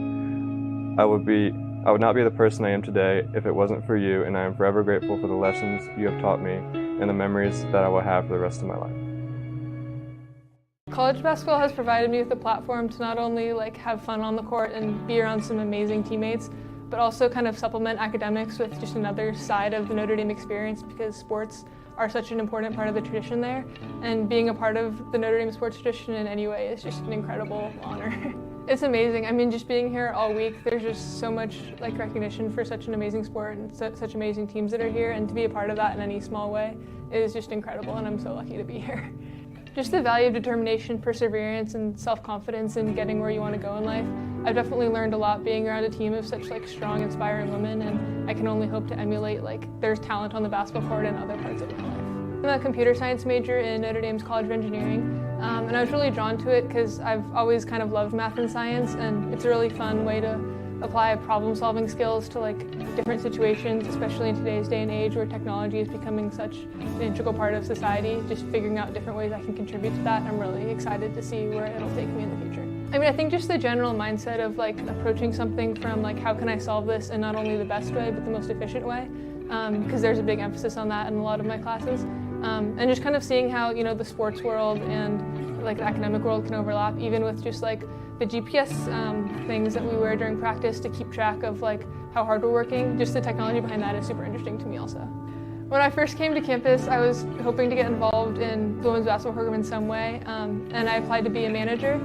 I would not be the person I am today if it wasn't for you, and I am forever grateful for the lessons you have taught me and the memories that I will have for the rest of my life. College basketball has provided me with a platform to not only have fun on the court and be around some amazing teammates, but also kind of supplement academics with just another side of the Notre Dame experience, because sports are such an important part of the tradition there, and being a part of the Notre Dame sports tradition in any way is just an incredible honor. It's amazing. I mean, just being here all week, there's just so much recognition for such an amazing sport and such amazing teams that are here, and to be a part of that in any small way is just incredible, and I'm so lucky to be here. Just the value of determination, perseverance, and self-confidence in getting where you want to go in life. I've definitely learned a lot being around a team of such strong, inspiring women, and I can only hope to emulate their talent on the basketball court and other parts of my life. I'm a computer science major in Notre Dame's College of Engineering, and I was really drawn to it because I've always kind of loved math and science, and it's a really fun way to apply problem-solving skills to different situations, especially in today's day and age where technology is becoming such an integral part of society. Just figuring out different ways I can contribute to that. I'm really excited to see where it'll take me in the future. I mean, I think just the general mindset of approaching something from how can I solve this in not only the best way but the most efficient way, because there's a big emphasis on that in a lot of my classes, and just kind of seeing how the sports world and the academic world can overlap, even with just the GPS things that we wear during practice to keep track of how hard we're working. Just the technology behind that is super interesting to me also. When I first came to campus, I was hoping to get involved in the women's basketball program in some way, and I applied to be a manager,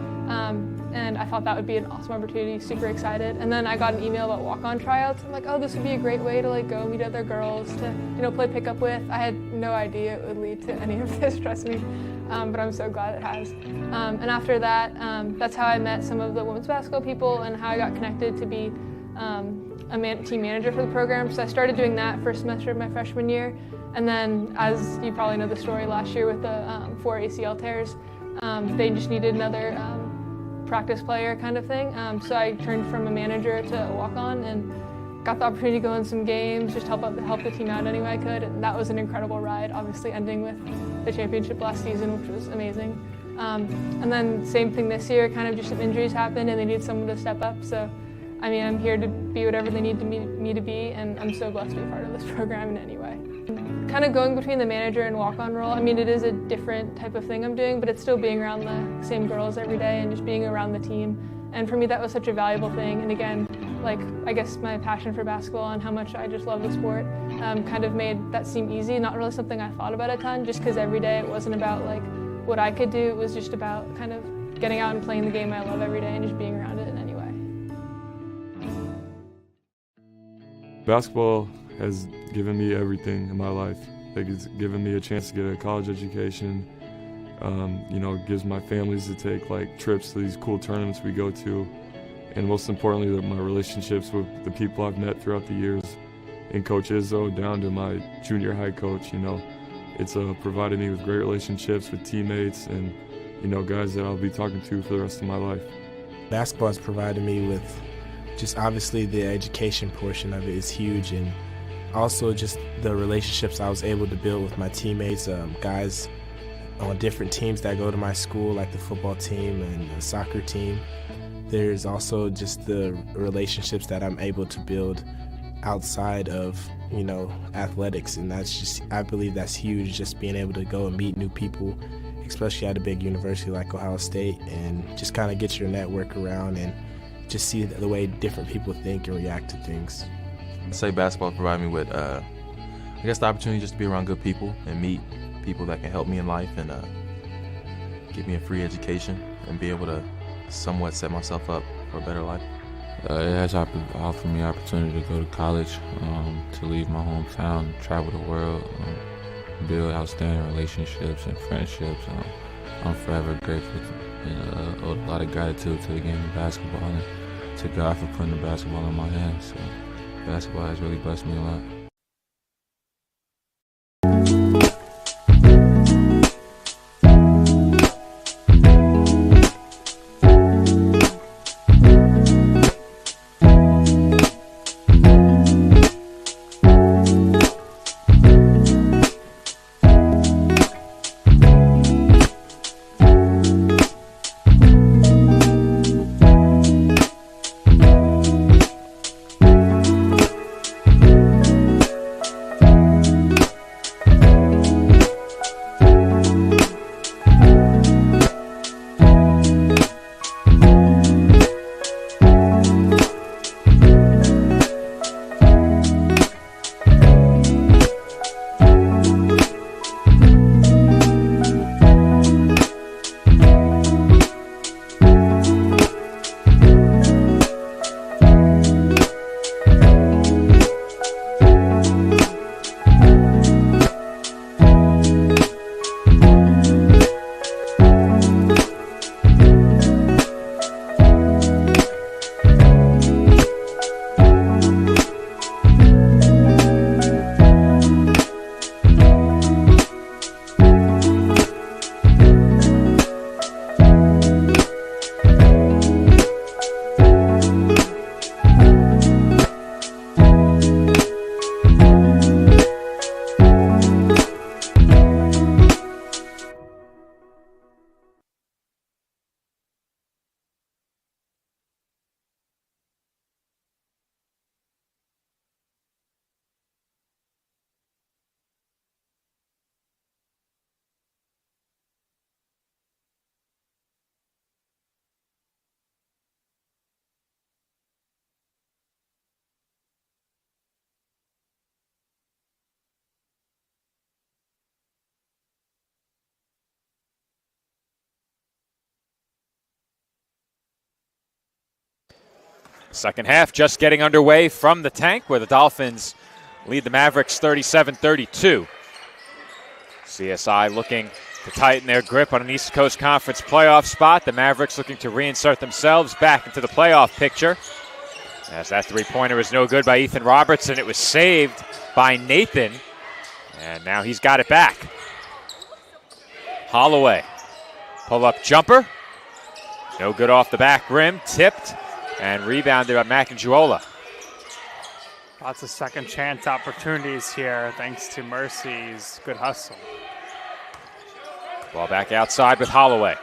and I thought that would be an awesome opportunity, super excited. And then I got an email about walk-on tryouts. I'm like, oh, this would be a great way to go meet other girls to play pickup with. I had no idea it would lead to any of this, trust me. But I'm so glad it has. And after that, that's how I met some of the women's basketball people and how I got connected to be a team manager for the program. So I started doing that first semester of my freshman year. And then, as you probably know the story last year with the 4 ACL tears, they just needed another practice player kind of thing. So I turned from a manager to a walk-on and got the opportunity to go in some games, just help the team out any way I could, and that was an incredible ride, obviously ending with the championship last season, which was amazing. And then same thing this year, kind of just some injuries happened and they needed someone to step up, so I mean, I'm here to be whatever they need me to be, and I'm so blessed to be a part of this program in any way. Kind of going between the manager and walk-on role, I mean, it is a different type of thing I'm doing, but it's still being around the same girls every day and just being around the team. And for me, that was such a valuable thing. And again, I guess my passion for basketball and how much I just love the sport kind of made that seem easy. Not really something I thought about a ton, just because every day it wasn't about what I could do. It was just about kind of getting out and playing the game I love every day and just being around it in any way. Basketball has given me everything in my life. It's given me a chance to get a college education. It gives my families to take trips to these cool tournaments we go to, and most importantly, my relationships with the people I've met throughout the years, and Coach Izzo down to my junior high coach. It's provided me with great relationships with teammates and guys that I'll be talking to for the rest of my life. Basketball has provided me with just obviously the education portion of it is huge, and also just the relationships I was able to build with my teammates, guys on different teams that go to my school, like the football team and the soccer team. There's also just the relationships that I'm able to build outside of, athletics, and I believe that's huge, just being able to go and meet new people, especially at a big university like Ohio State, and just kind of get your network around and just see the way different people think and react to things. I'd say basketball provided me with I guess the opportunity just to be around good people and meet people that can help me in life and give me a free education and be able to somewhat set myself up for a better life. It has offered me opportunity to go to college, to leave my hometown, travel the world, build outstanding relationships and friendships. I'm forever grateful and owe a lot of gratitude to the game of basketball and to God for putting the basketball in my hands. So basketball has really blessed me a lot. Second half just getting underway from the tank where the Dolphins lead the Mavericks 37-32. CSI looking to tighten their grip on an East Coast Conference playoff spot. The Mavericks looking to reinsert themselves back into the playoff picture. As that three-pointer was no good by Ethan Robertson, it was saved by Nathan. And now he's got it back. Holloway, pull-up jumper. No good off the back rim, tipped. And rebounded by Macanjuola. Lots of second chance opportunities here thanks to Mercy's good hustle. Ball back outside with Holloway.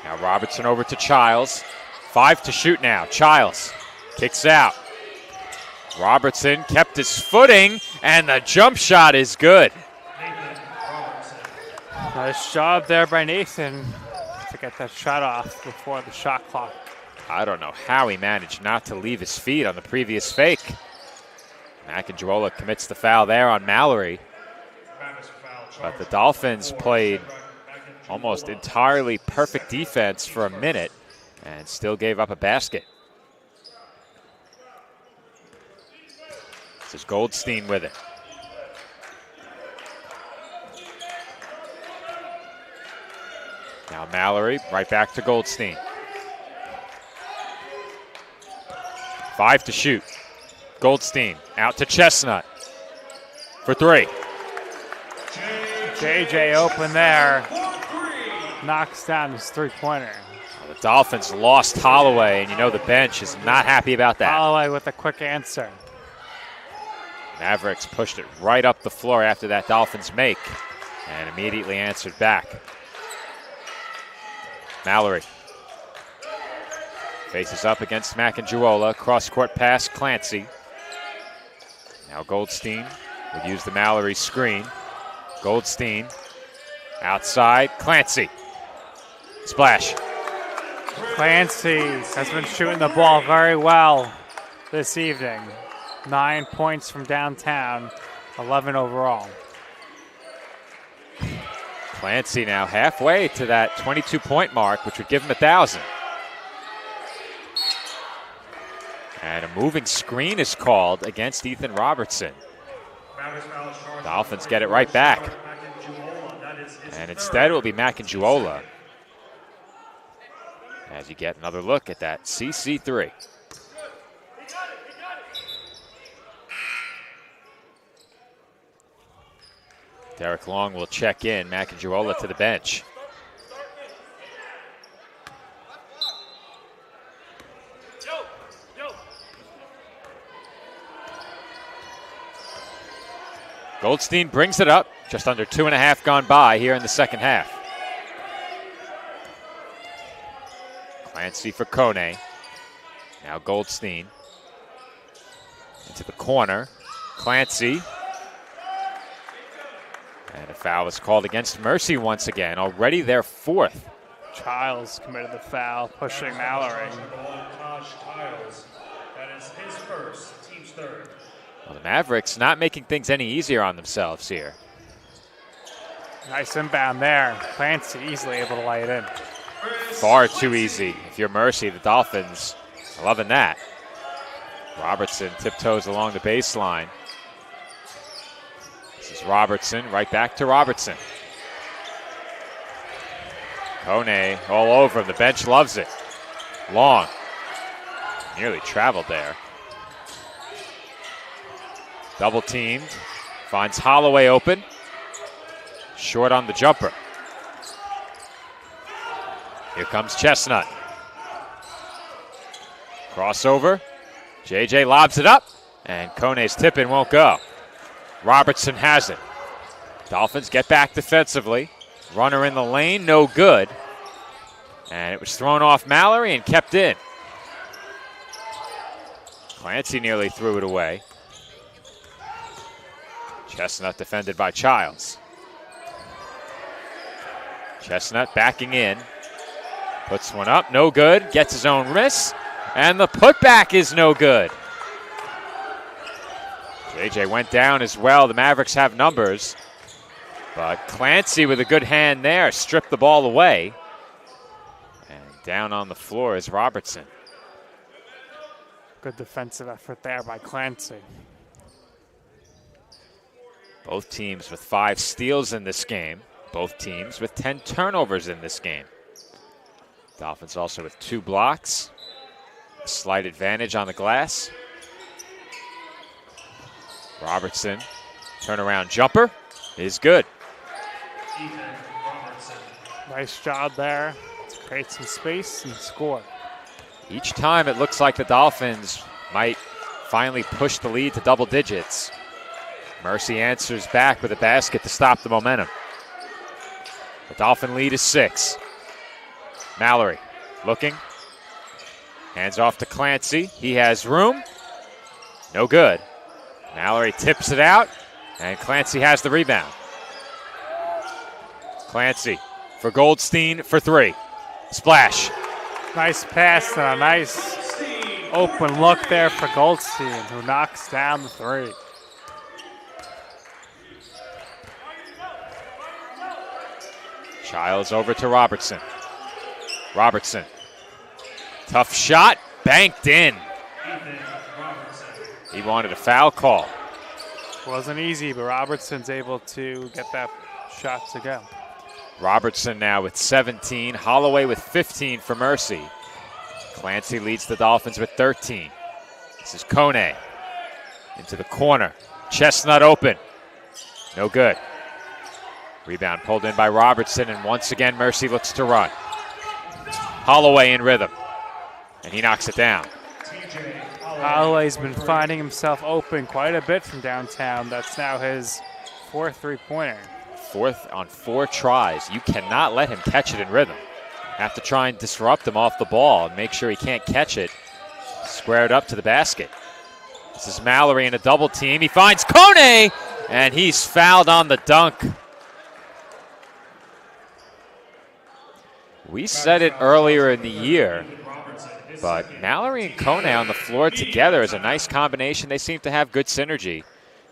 Now Robertson over to Childs. 5 to shoot now. Childs kicks out. Robertson kept his footing, and the jump shot is good. Nice job there by Nathan to get that shot off before the shot clock. I don't know how he managed not to leave his feet on the previous fake. Macanjuola commits the foul there on Mallory. But the Dolphins played almost entirely perfect defense for a minute and still gave up a basket. This is Goldstein with it. Now Mallory right back to Goldstein. 5 to shoot. Goldstein out to Chestnut for 3. JJ open there. Knocks down his three-pointer. The Dolphins lost Holloway, and you know the bench is not happy about that. Holloway with a quick answer. Mavericks pushed it right up the floor after that Dolphins make and immediately answered back. Mallory faces up against Macanjuola. Cross-court pass, Clancy. Now Goldstein would use the Mallory screen. Goldstein outside, Clancy. Splash. Clancy has been shooting the ball very well this evening. 9 points from downtown, 11 overall. Clancy now halfway to that 22-point mark, which would give him 1,000. And a moving screen is called against Ethan Robertson. Dolphins get it right back. And instead it will be Macanjuola. As you get another look at that CC3. Derek Long will check in. Macanjuola to the bench. Goldstein brings it up. Just under 2.5 gone by here in the second half. Clancy for Kone. Now Goldstein. Into the corner. Clancy. And a foul is called against Mercy once again. Already their 4th. Childs committed the foul, pushing Mallory. That is his first, team's 3rd. Well, the Mavericks not making things any easier on themselves here. Nice inbound there. Clancy easily able to lay it in. Far too easy. If you're Mercy, the Dolphins are loving that. Robertson tiptoes along the baseline. This is Robertson, right back to Robertson. Kone all over him. The bench loves it. Long. Nearly traveled there. Double teamed. Finds Holloway open. Short on the jumper. Here comes Chestnut. Crossover. JJ lobs it up. And Kone's tip-in won't go. Robertson has it. Dolphins get back defensively. Runner in the lane, no good. And it was thrown off Mallory and kept in. Clancy nearly threw it away. Chestnut defended by Childs. Chestnut backing in. Puts one up, no good. Gets his own miss. And the putback is no good. JJ went down as well. The Mavericks have numbers. But Clancy with a good hand there stripped the ball away. And down on the floor is Robertson. Good defensive effort there by Clancy. Both teams with 5 steals in this game. Both teams with 10 turnovers in this game. Dolphins also with 2 blocks. A slight advantage on the glass. Robertson, turnaround jumper is good. Nice job there to create some space and score. Each time it looks like the Dolphins might finally push the lead to double digits. Mercy answers back with a basket to stop the momentum. The Dolphin lead is 6. Mallory looking. Hands off to Clancy. He has room. No good. Mallory tips it out, and Clancy has the rebound. Clancy for Goldstein for 3. Splash. Nice pass and a nice open look there for Goldstein, who knocks down the 3. Childs over to Robertson. Robertson. Tough shot. Banked in. He wanted a foul call. Wasn't easy, but Robertson's able to get that shot to go. Robertson now with 17. Holloway with 15 for Mercy. Clancy leads the Dolphins with 13. This is Kone. Into the corner. Chestnut open. No good. Rebound pulled in by Robertson, and once again Mercy looks to run. Holloway in rhythm. And he knocks it down. Holloway's been finding himself open quite a bit from downtown. That's now his 4th three-pointer. 4th on 4 tries. You cannot let him catch it in rhythm. Have to try and disrupt him off the ball and make sure he can't catch it. Square it up to the basket. This is Mallory in a double team. He finds Kone, and he's fouled on the dunk. We said it earlier in the year, but Mallory and Kone on the floor together is a nice combination. They seem to have good synergy.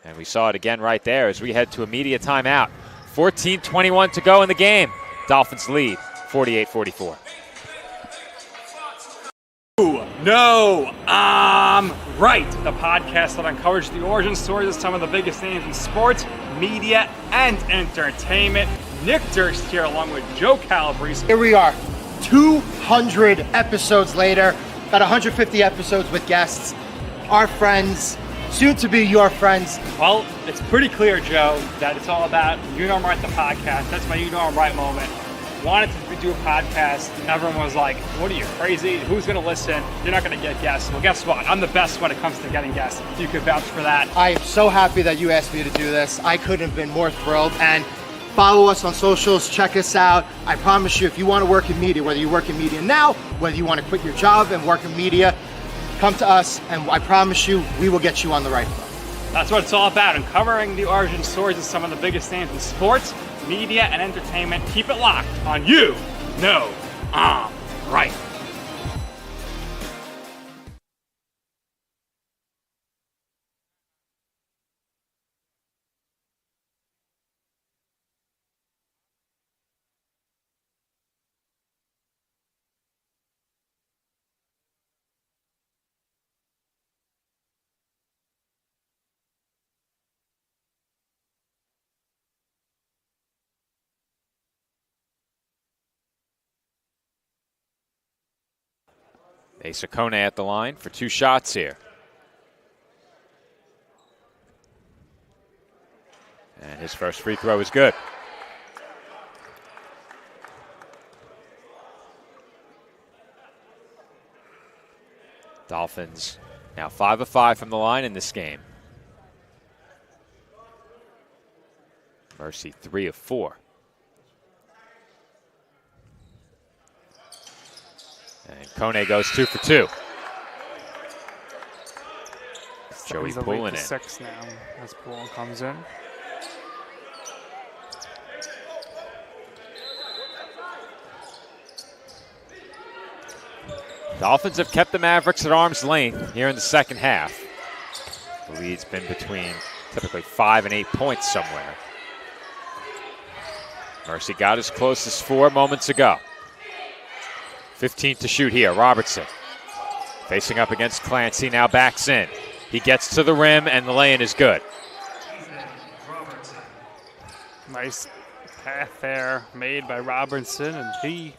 And we saw it again right there as we head to a media timeout. 14:21 to go in the game. Dolphins lead 48-44. No, I'm right. The podcast that uncovers the origin stories of some of the biggest names in sports, media, and entertainment. Nick Durst here along with Joe Calabrese. Here we are, 200 episodes later, got 150 episodes with guests, our friends, soon to be your friends. Well, it's pretty clear, Joe, that it's all about You Know I'm Right, the podcast. That's my You Know I'm Right moment. Wanted to do a podcast, and everyone was like, what are you, crazy? Who's going to listen? You're not going to get guests. Well, guess what? I'm the best when it comes to getting guests. You could vouch for that. I am so happy that you asked me to do this. I couldn't have been more thrilled. And follow us on socials, check us out. I promise you, if you want to work in media, whether you work in media now, whether you want to quit your job and work in media, come to us, and I promise you, we will get you on the right foot. That's what it's all about, uncovering the origin stories of some of the biggest names in sports, media, and entertainment. Keep it locked on You Know I'm Right. Asa Kone at the line for 2 shots here. And his first free throw is good. Dolphins now 5 of 5 from the line in this game. Mercy 3 of 4. And Kone goes 2 for 2. Joey Poole in it. 6 now as Poole comes in. Dolphins have kept the Mavericks at arm's length here in the second half. The lead's been between typically 5 and 8 points somewhere. Mercy got as close as 4 moments ago. 15 to shoot here. Robertson facing up against Clancy, now backs in. He gets to the rim, and the lay-in is good. Nice path there made by Robertson, and he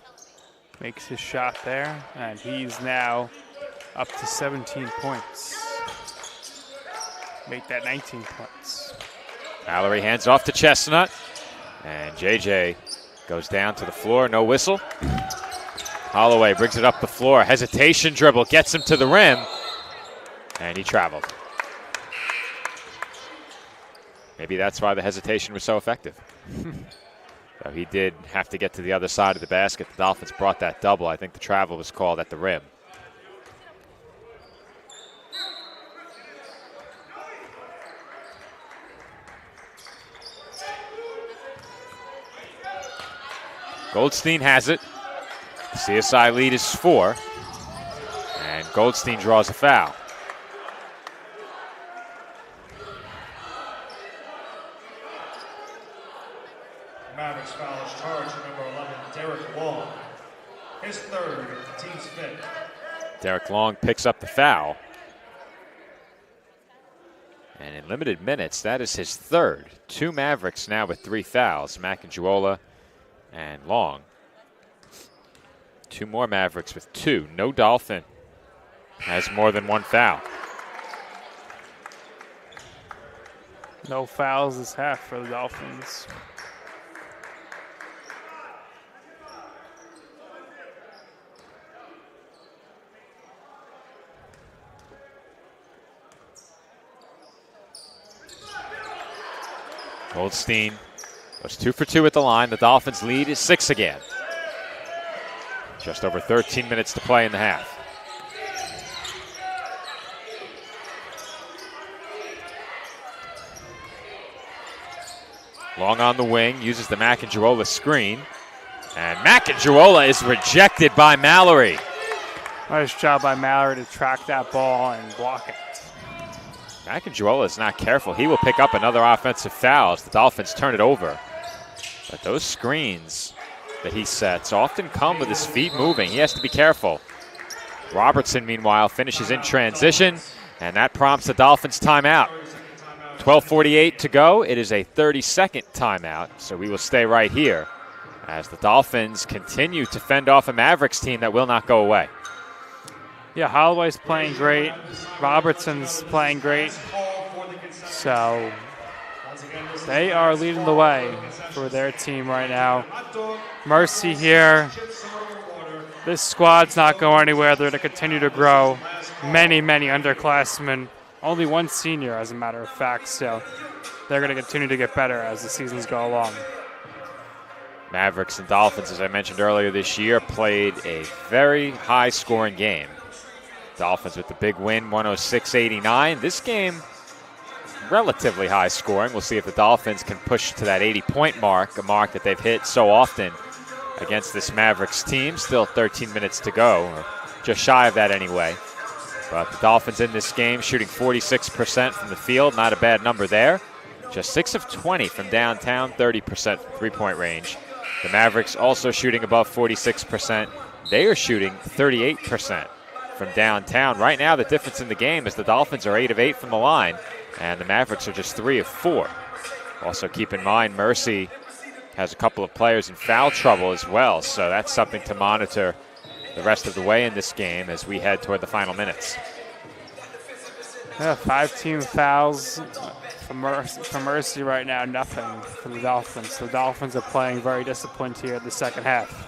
makes his shot there, and he's now up to 17 points. Make that 19 points. Mallory hands off to Chestnut, and JJ goes down to the floor, no whistle. Holloway brings it up the floor. Hesitation dribble gets him to the rim, and he traveled. Maybe that's why the hesitation was so effective. So he did have to get to the other side of the basket. The Dolphins brought that double. I think the travel was called at the rim. Goldstein has it. CSI lead is 4, and Goldstein draws a foul. Mavericks foul is charged to number 11, Derek Long. His third, team's 5th. Derek Long picks up the foul. And in limited minutes, that is his third. 2 Mavericks now with 3 fouls, Macanjuola and Long. 2 more Mavericks with 2. No Dolphin has more than 1 foul. No fouls this half for the Dolphins. Goldstein goes 2 for 2 at the line. The Dolphins lead is 6 again. Just over 13 minutes to play in the half. Long on the wing, uses the Macanjuola screen. And Macanjuola is rejected by Mallory. Nice job by Mallory to track that ball and block it. Macanjuola is not careful. He will pick up another offensive foul as the Dolphins turn it over. But those screens that he sets often come with his feet moving. He has to be careful. Robertson, meanwhile, finishes in transition, and that prompts the Dolphins timeout. 12:48 to go. It is a 30-second timeout, so we will stay right here as the Dolphins continue to fend off a Mavericks team that will not go away. Yeah, Holloway's playing great. Robertson's playing great. So they are leading the way for their team right now. Mercy here. This squad's not going anywhere. They're going to continue to grow. Many, many underclassmen. Only one senior, as a matter of fact. So they're going to continue to get better as the seasons go along. Mavericks and Dolphins, as I mentioned earlier this year, played a very high-scoring game. Dolphins with the big win, 106-89. This game, relatively high-scoring. We'll see if the Dolphins can push to that 80-point mark, a mark that they've hit so often against this Mavericks team. Still 13 minutes to go, or just shy of that anyway. But the Dolphins in this game shooting 46% from the field, not a bad number there. Just 6 of 20 from downtown, 30% from three-point range. The Mavericks also shooting above 46%. They are shooting 38% from downtown. Right now, the difference in the game is the Dolphins are 8 of 8 from the line, and the Mavericks are just 3 of 4. Also keep in mind, Mercy has a couple of players in foul trouble as well, so that's something to monitor the rest of the way in this game as we head toward the final minutes. Yeah, 5 team fouls for Mercy right now, nothing for the Dolphins. The Dolphins are playing very disciplined here in the second half.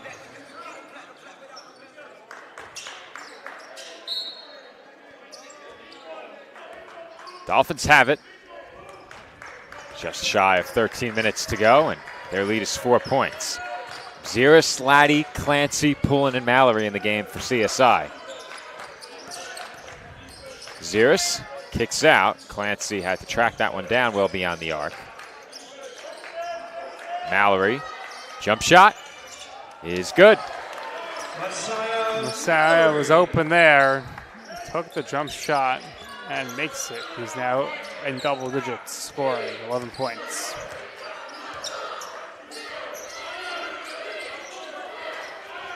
Dolphins have it. Just shy of 13 minutes to go, and their lead is 4 points. Ziris, Laddie, Clancy, Poulin, and Mallory in the game for CSI. Ziris kicks out. Clancy had to track that one down well beyond the arc. Mallory, jump shot is good. Messiah was open there, took the jump shot and makes it. He's now in double digits, scoring 11 points.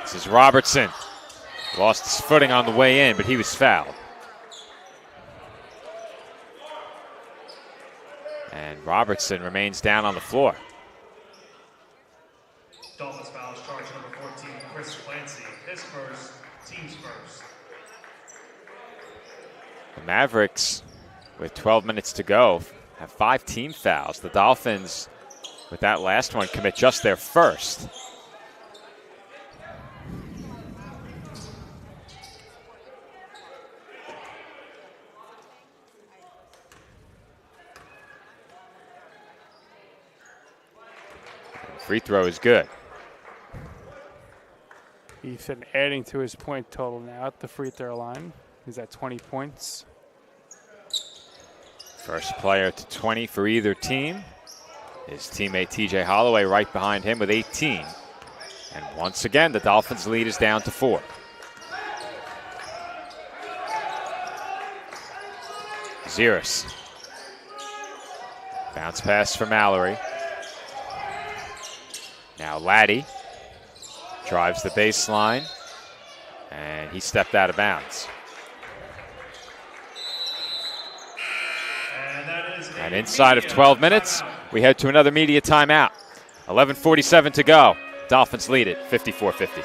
This is Robertson. Lost his footing on the way in, but he was fouled. And Robertson remains down on the floor. Dolphins fouls, charge number 14, Chris Clancy. His first, team's first. The Mavericks, with 12 minutes to go, have 5 team fouls. The Dolphins, with that last one, commit just their first. Free throw is good. Ethan adding to his point total now at the free throw line. He's at 20 points. First player to 20 for either team. His teammate TJ Holloway right behind him with 18. And once again, the Dolphins' lead is down to 4. Ziris. Bounce pass for Mallory. Now Laddie drives the baseline, and he stepped out of bounds. And inside of 12 minutes, we head to another media timeout. 11:47 to go. Dolphins lead it 54-50.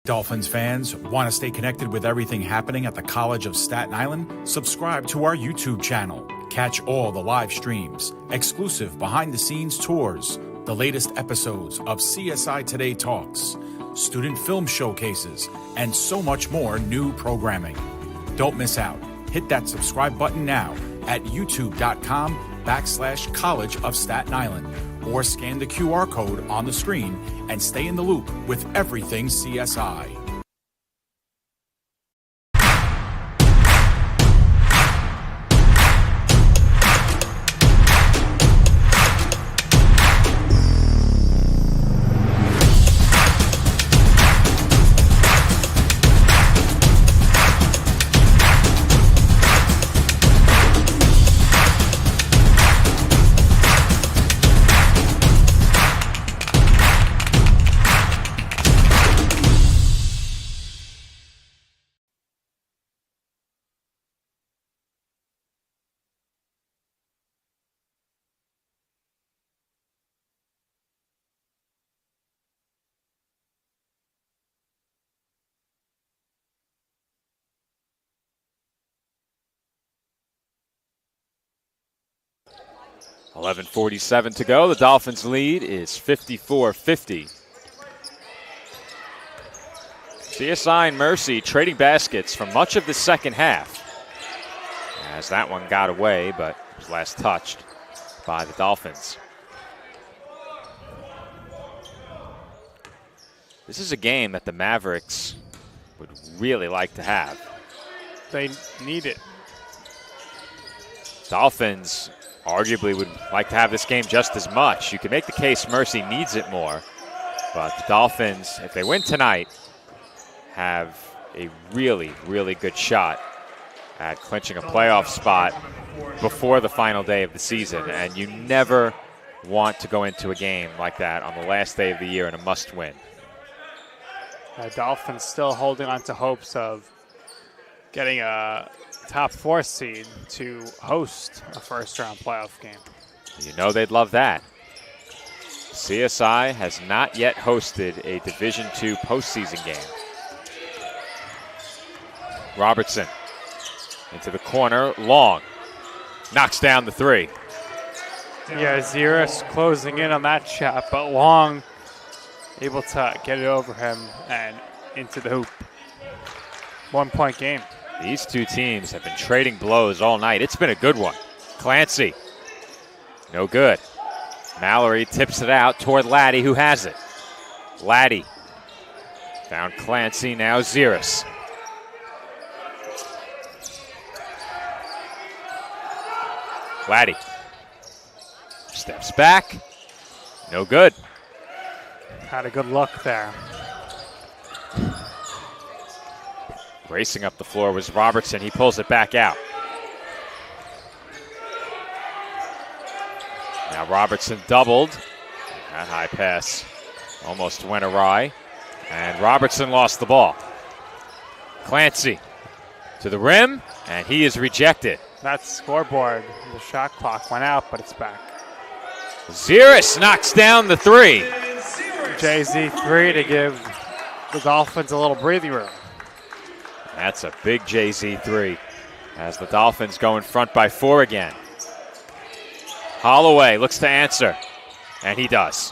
Dolphins fans, want to stay connected with everything happening at the College of Staten Island? Subscribe to our YouTube channel. Catch all the live streams, exclusive behind-the-scenes tours, the latest episodes of CSI Today Talks, student film showcases, and so much more new programming. Don't miss out. Hit that subscribe button now at youtube.com/College of Staten Island, or scan the QR code on the screen and stay in the loop with everything CSI. 11:47 to go. The Dolphins' lead is 54-50. CSI and Mercy trading baskets for much of the second half, as that one got away, but was last touched by the Dolphins. This is a game that the Mavericks would really like to have. They need it. Dolphins arguably would like to have this game just as much. You can make the case Mercy needs it more, but the Dolphins, if they win tonight, have a really, really good shot at clinching a playoff spot before the final day of the season, and you never want to go into a game like that on the last day of the year in a must-win. Dolphins still holding on to hopes of getting a top 4 seed to host a first-round playoff game. You know they'd love that. CSI has not yet hosted a Division II postseason game. Robertson into the corner, Long knocks down the 3. Yeah, Ziris closing in on that shot, but Long able to get it over him and into the hoop. 1-point game. These two teams have been trading blows all night. It's been a good one. Clancy, no good. Mallory tips it out toward Laddie, who has it. Laddie found Clancy, now Ziris. Laddie steps back, no good. Had a good look there. Racing up the floor was Robertson. He pulls it back out. Now Robertson doubled. That high pass almost went awry. And Robertson lost the ball. Clancy to the rim, and he is rejected. That scoreboard, the shot clock went out, but it's back. Ziris knocks down the 3. JZ 3 to give the Dolphins a little breathing room. That's a big JZ 3 as the Dolphins go in front by 4 again. Holloway looks to answer, and he does.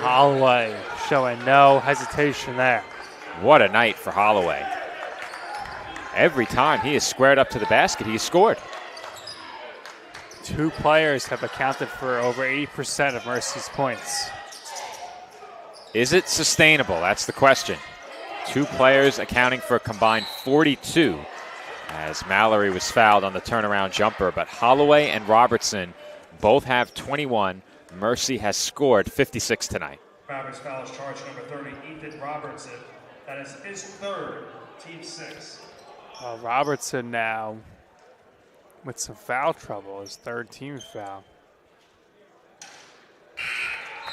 Holloway showing no hesitation there. What a night for Holloway. Every time he is squared up to the basket, he scored. 2 players have accounted for over 80% of Mercy's points. Is it sustainable? That's the question. 2 players accounting for a combined 42 as Mallory was fouled on the turnaround jumper, but Holloway and Robertson both have 21. Mercy has scored 56 tonight. Mavericks foul charge number 30, Ethan Robertson. That is his 3rd, team 6. Robertson now with some foul trouble, his 3rd team foul.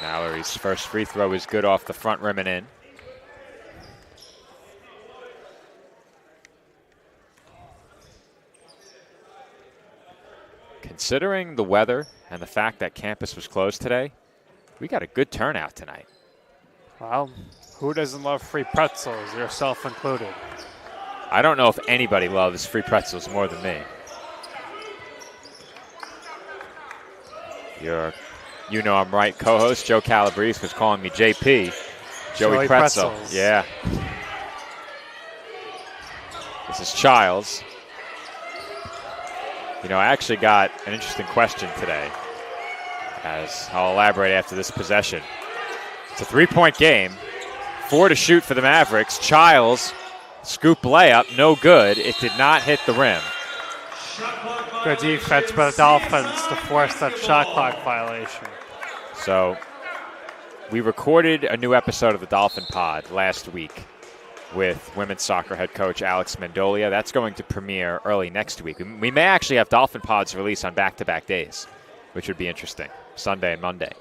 Mallory's first free throw is good off the front rim and in. Considering the weather and the fact that campus was closed today, we got a good turnout tonight. Well, who doesn't love free pretzels, yourself included? I don't know if anybody loves free pretzels more than me. Your You Know I'm Right co-host Joe Calabrese was calling me JP, Joey Pretzel. Pretzels. Yeah. This is Childs. You know, I actually got an interesting question today, as I'll elaborate after this possession. It's a 3-point game, 4 to shoot for the Mavericks. Childs, scoop layup, no good. It did not hit the rim. Good defense by the Dolphins to force that shot clock violation. So we recorded a new episode of the Dolphin Pod last week with women's soccer head coach Alex Mendolia. That's going to premiere early next week. We may actually have Dolphin Pods release on back-to-back days, which would be interesting, Sunday and Monday.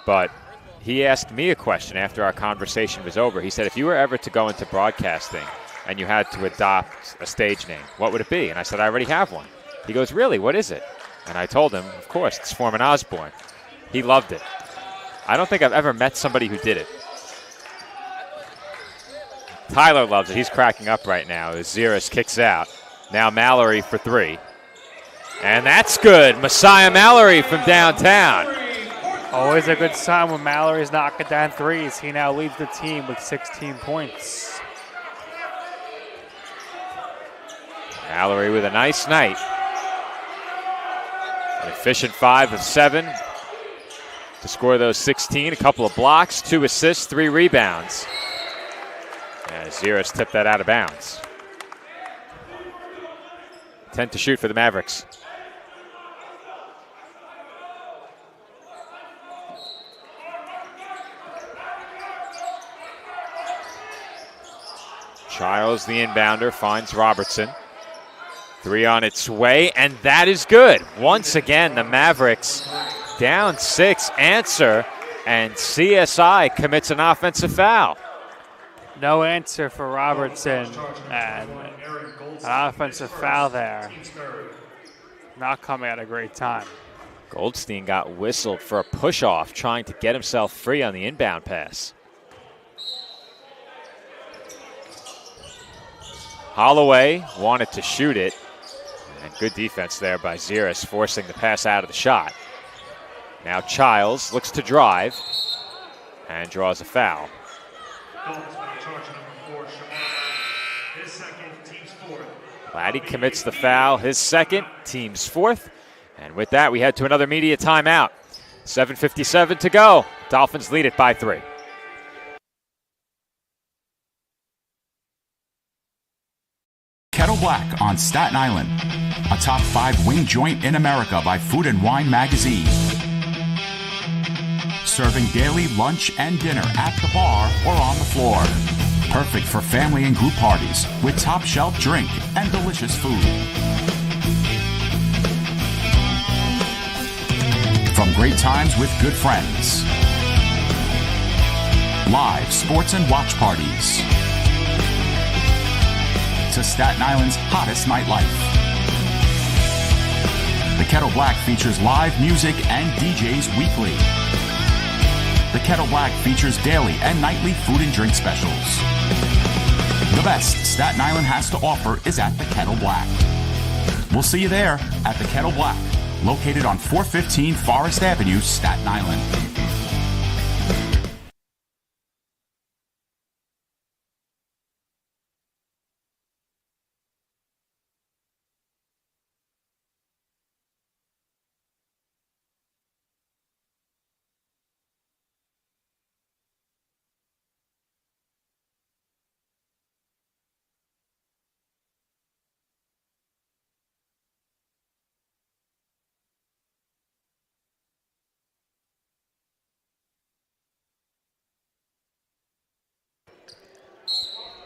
But he asked me a question after our conversation was over. He said, if you were ever to go into broadcasting and you had to adopt a stage name, what would it be? And I said, I already have one. He goes, really? What is it? And I told him, of course, it's Foreman Osborne. He loved it. I don't think I've ever met somebody who did it. Tyler loves it. He's cracking up right now as Ziris kicks out. Now Mallory for 3. And that's good. Messiah Mallory from downtown. Always a good sign when Mallory's knocking down threes. He now leads the team with 16 points. Mallory with a nice night. An efficient 5 of 7 to score those 16. A couple of blocks, 2 assists, 3 rebounds. As Ziris tipped that out of bounds. 10 to shoot for the Mavericks. Childs, the inbounder, finds Robertson. 3 on its way, and that is good. Once again, the Mavericks down 6, answer, and CSI commits an offensive foul. No answer for Robertson, and an offensive foul there. Not coming at a great time. Goldstein got whistled for a push-off, trying to get himself free on the inbound pass. Holloway wanted to shoot it, and good defense there by Ziris, forcing the pass out of the shot. Now Childs looks to drive and draws a foul. Laddie commits the foul, his second, team's fourth. And with that, we head to another media timeout. 7:57 to go. Dolphins lead it by 3. Kettle Black on Staten Island, a top 5 wing joint in America by Food and Wine magazine. Serving daily lunch and dinner at the bar or on the floor. Perfect for family and group parties with top shelf drink and delicious food. From great times with good friends. Live sports and watch parties. To Staten Island's hottest nightlife. The Kettle Black features live music and DJs weekly. The Kettle Black features daily and nightly food and drink specials. The best Staten Island has to offer is at the Kettle Black. We'll see you there at the Kettle Black, located on 415 Forest Avenue, Staten Island.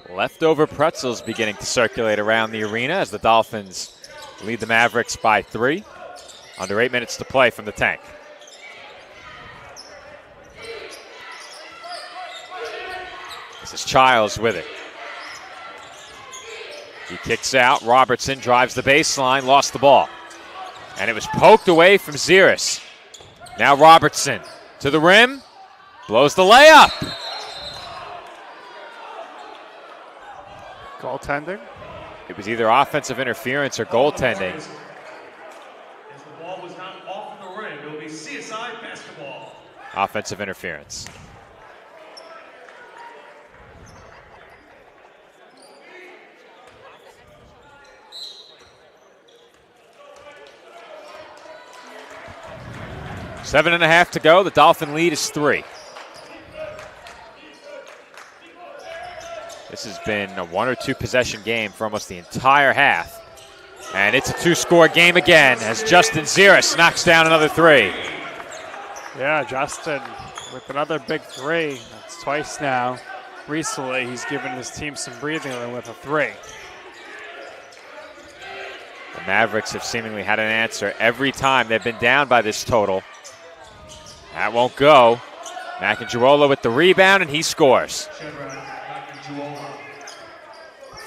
Leftover pretzels beginning to circulate around the arena as the Dolphins lead the Mavericks by 3. Under 8 minutes to play from the tank. This is Childs with it. He kicks out. Robertson drives the baseline, lost the ball. And it was poked away from Ziris. Now Robertson to the rim, blows the layup. Goaltending? It was either offensive interference or goaltending. As the ball was not off the rim, it will be CSI basketball. Offensive interference. Seven and a half to go. The Dolphin lead is 3. This has been a 1 or 2 possession game for almost the entire half. And it's a 2-score game again as Justin Ziris knocks down another 3. Yeah, Justin with another big 3. That's twice now. Recently, he's given his team some breathing room with a 3. The Mavericks have seemingly had an answer every time they've been down by this total. That won't go. Macangiulo with the rebound, and he scores.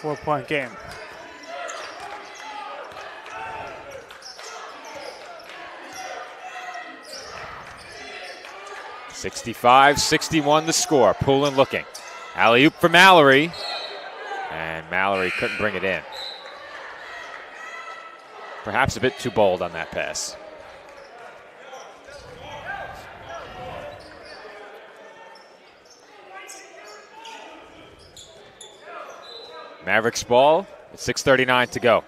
4-point game. $65-61 the score. Poulin looking. Alley-oop for Mallory. And Mallory couldn't bring it in. Perhaps a bit too bold on that pass. Mavericks ball with 6:39 to go.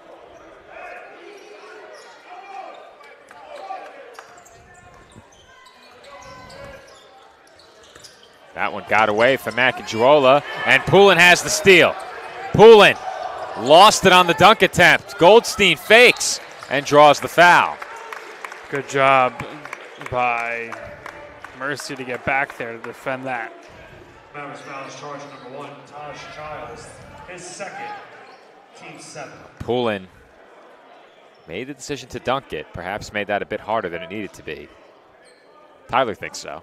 That one got away from Macanjuola, and Poulin has the steal. Poulin lost it on the dunk attempt. Goldstein fakes and draws the foul. Good job by Mercy to get back there to defend that. Mavericks foul is charge number 1, Taj Childs. His second, team 7. Poulin made the decision to dunk it, perhaps made that a bit harder than it needed to be. Tyler thinks so.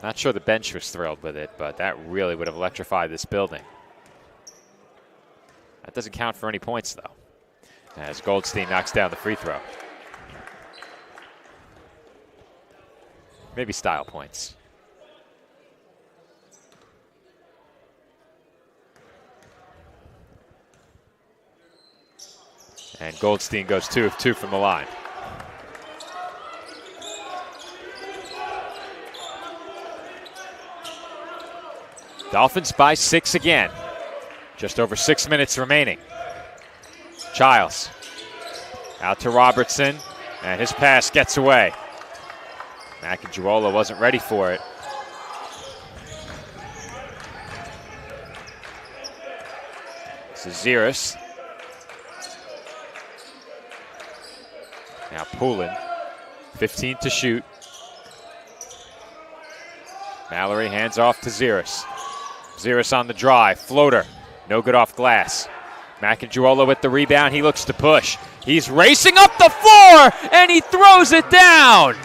Not sure the bench was thrilled with it, but that really would have electrified this building. That doesn't count for any points, though, as Goldstein knocks down the free throw. Maybe style points. And Goldstein goes 2 of 2 from the line. Dolphins by 6 again. Just over 6 minutes remaining. Childs out to Robertson, and his pass gets away. Macanjuola wasn't ready for it. This is Ziris. Now Poulin, 15 to shoot. Mallory hands off to Ziris. Ziris on the drive, floater, no good off glass. Macanjuola with the rebound, he looks to push. He's racing up the floor, and he throws it down.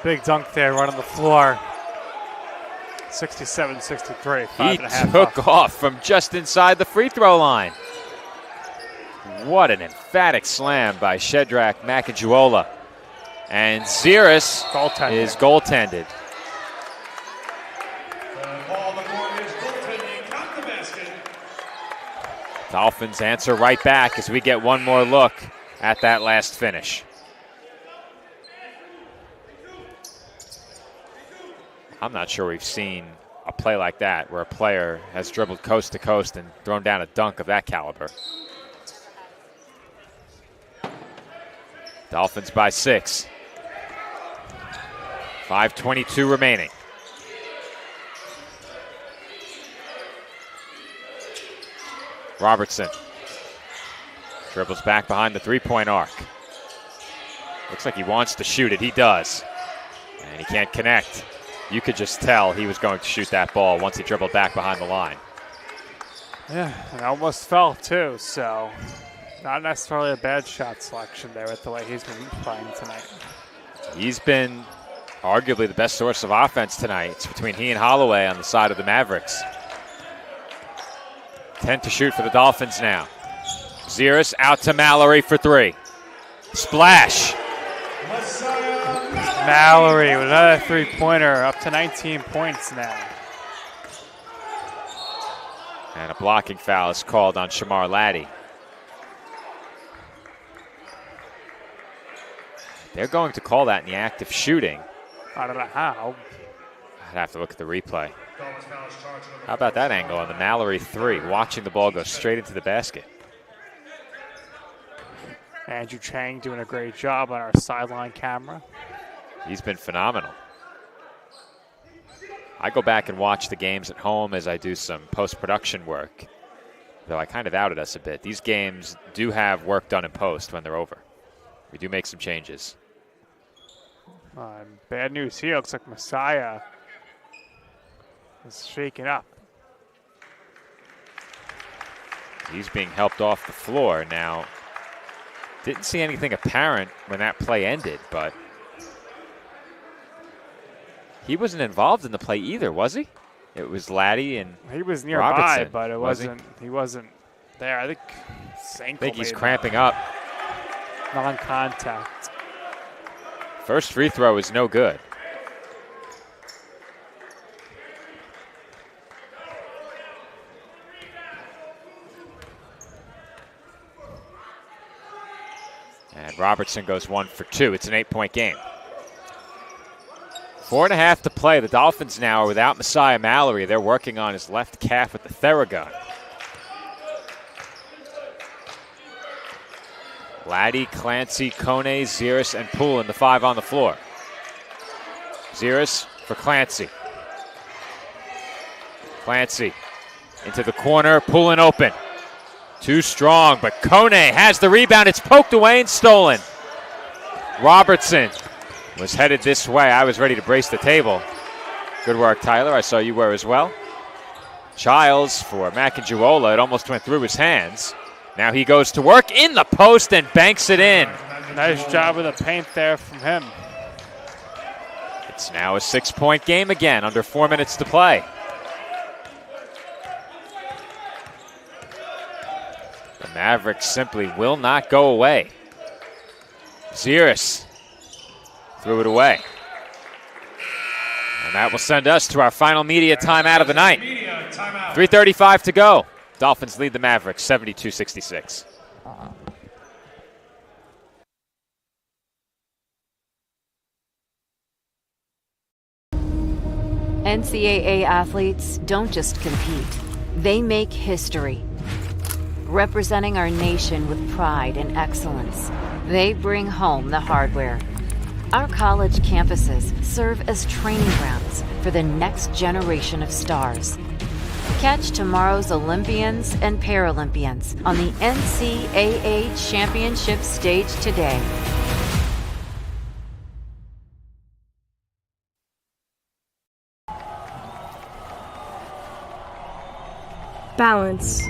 Big dunk there, right on the floor. 67-63, He took off from just inside the free throw line. What an emphatic slam by Shedrack Macanjuola. And Ziris is goaltended. Dolphins answer right back as we get one more look at that last finish. I'm not sure we've seen a play like that where a player has dribbled coast to coast and thrown down a dunk of that caliber. Dolphins by 6. 5:22 remaining. Robertson dribbles back behind the three-point arc. Looks like he wants to shoot it. He does. And he can't connect. You could just tell he was going to shoot that ball once he dribbled back behind the line. Yeah, and almost fell too, so not necessarily a bad shot selection there with the way he's been playing tonight. He's been arguably the best source of offense tonight. It's between he and Holloway on the side of the Mavericks. 10 to shoot for the Dolphins now. Ziris out to Mallory for 3. Splash. Mallory with another three-pointer, up to 19 points now. And a blocking foul is called on Shamar Laddie. They're going to call that in the act of shooting. I don't know how. I'd have to look at the replay. How about that angle on the Mallory 3, watching the ball go straight into the basket. Andrew Chang doing a great job on our sideline camera. He's been phenomenal. I go back and watch the games at home as I do some post-production work, though I kind of outed us a bit. These games do have work done in post when they're over. We do make some changes. Bad news here. Looks like Messiah is shaken up. He's being helped off the floor now. Didn't see anything apparent when that play ended, but he wasn't involved in the play either, was he? It was Laddie and he was nearby, Robertson, but it was wasn't. He wasn't there. I think he's cramping up. Non-contact. First free throw is no good. Robertson goes 1 for 2. It's an 8-point game. 4.5 to play. The Dolphins now are without Messiah Mallory. They're working on his left calf with the Theragun. Laddie, Clancy, Kone, Ziris, and Poulin, the 5 on the floor. Ziris for Clancy. Clancy into the corner. Poulin open. Too strong, but Kone has the rebound. It's poked away and stolen. Robertson was headed this way. I was ready to brace the table. Good work, Tyler. I saw you were as well. Childs for Macanjuola. It almost went through his hands. Now he goes to work in the post and banks it in. Nice job with the paint there from him. It's now a 6-point game again, under 4 minutes to play. The Mavericks simply will not go away. Ziris threw it away. And that will send us to our final media timeout of the night. 3:35 to go. Dolphins lead the Mavericks 72-66. NCAA athletes don't just compete, they make history. Representing our nation with pride and excellence, they bring home the hardware. Our college campuses serve as training grounds for the next generation of stars. Catch tomorrow's Olympians and Paralympians on the NCAA Championship stage today. Balance.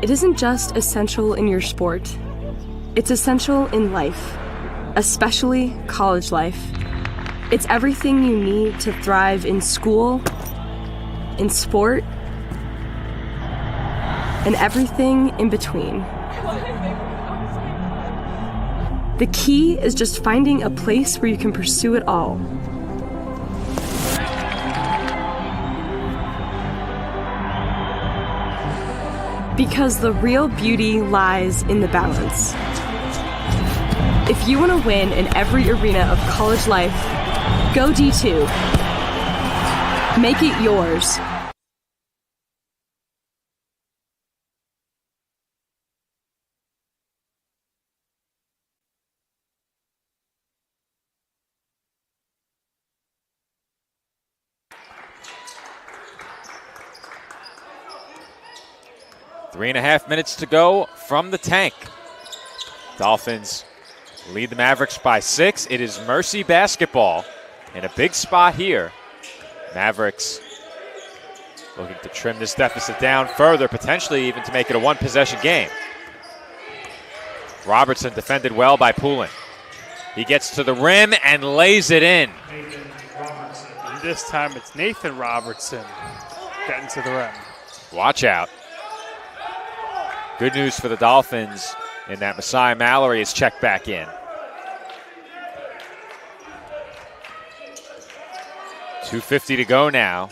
It isn't just essential in your sport. It's essential in life, especially college life. It's everything you need to thrive in school, in sport, and everything in between. The key is just finding a place where you can pursue it all. Because the real beauty lies in the balance. If you want to win in every arena of college life, go D2. Make it yours. Three and a half minutes to go from the tank. Dolphins lead the Mavericks by 6. It is Mercy basketball in a big spot here. Mavericks looking to trim this deficit down further, potentially even to make it a one-possession game. Robertson defended well by Poulin. He gets to the rim and lays it in. And this time it's Nathan Robertson getting to the rim. Watch out. Good news for the Dolphins in that Messiah Mallory is checked back in. 2:50 to go now.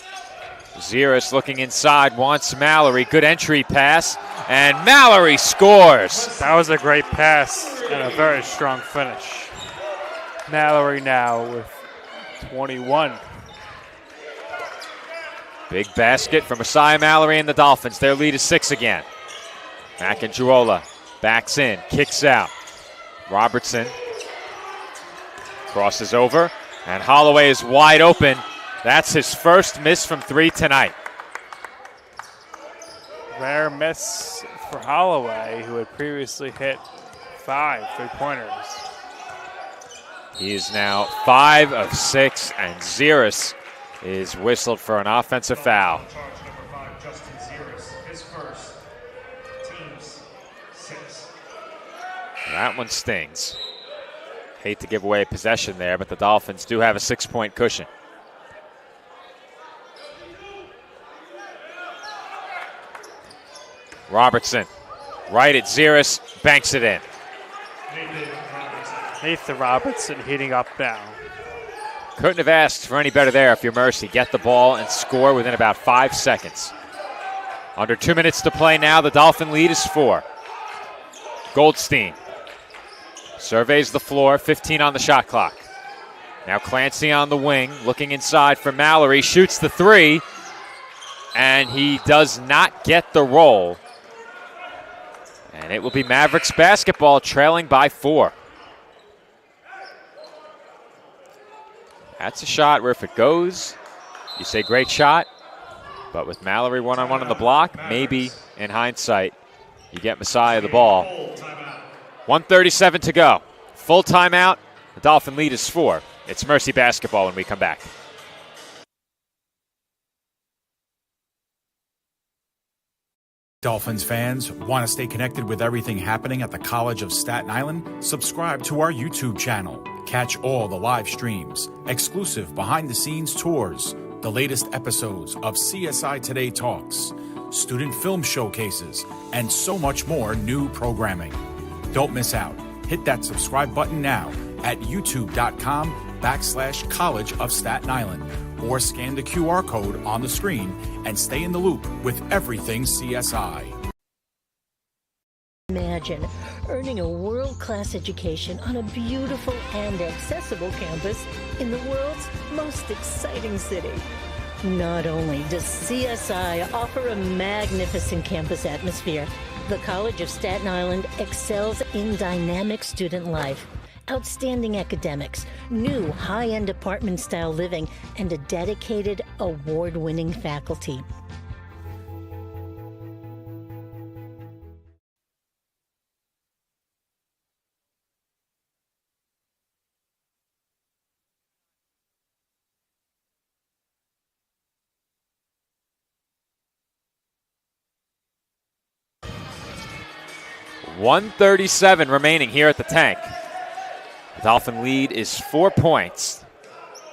Ziris looking inside, wants Mallory. Good entry pass, and Mallory scores. That was a great pass and a very strong finish. Mallory now with 21. Big basket for Messiah Mallory and the Dolphins. Their lead is 6 again. Macanjuola backs in, kicks out. Robertson crosses over, and Holloway is wide open. That's his first miss from 3 tonight. Rare miss for Holloway, who had previously hit 5 three-pointers. He is now 5 of 6, and Ziris is whistled for an offensive foul. Justin Ziris, his first, team's 6. That one stings. Hate to give away possession there, but the Dolphins do have a 6-point cushion. Robertson, right at Ziris, banks it in. Nathan Robertson heating up now. Couldn't have asked for any better there if you're Mercy. Get the ball and score within about 5 seconds. Under 2 minutes to play now. The Dolphin lead is 4. Goldstein Surveys the floor, 15 on the shot clock. Now Clancy on the wing, looking inside for Mallory, shoots the three, and he does not get the roll. And it will be Mavericks basketball, trailing by 4. That's a shot where if it goes, you say great shot, but with Mallory one-on-one on the block, maybe in hindsight, you get Messiah the ball. 1:37 to go. Full timeout. The Dolphin lead is 4. It's Mercy basketball when we come back. Dolphins fans, want to stay connected with everything happening at the College of Staten Island? Subscribe to our YouTube channel. Catch all the live streams, exclusive behind-the-scenes tours, the latest episodes of CSI Today Talks, student film showcases, and so much more new programming. Don't miss out. Hit that subscribe button now at youtube.com/College of Staten Island, or scan the QR code on the screen and stay in the loop with everything CSI. Imagine earning a world-class education on a beautiful and accessible campus in the world's most exciting city. Not only does CSI offer a magnificent campus atmosphere, the College of Staten Island excels in dynamic student life, outstanding academics, new high-end apartment-style living, and a dedicated, award-winning faculty. .137 remaining here at the Tank. The Dolphin lead is 4 points.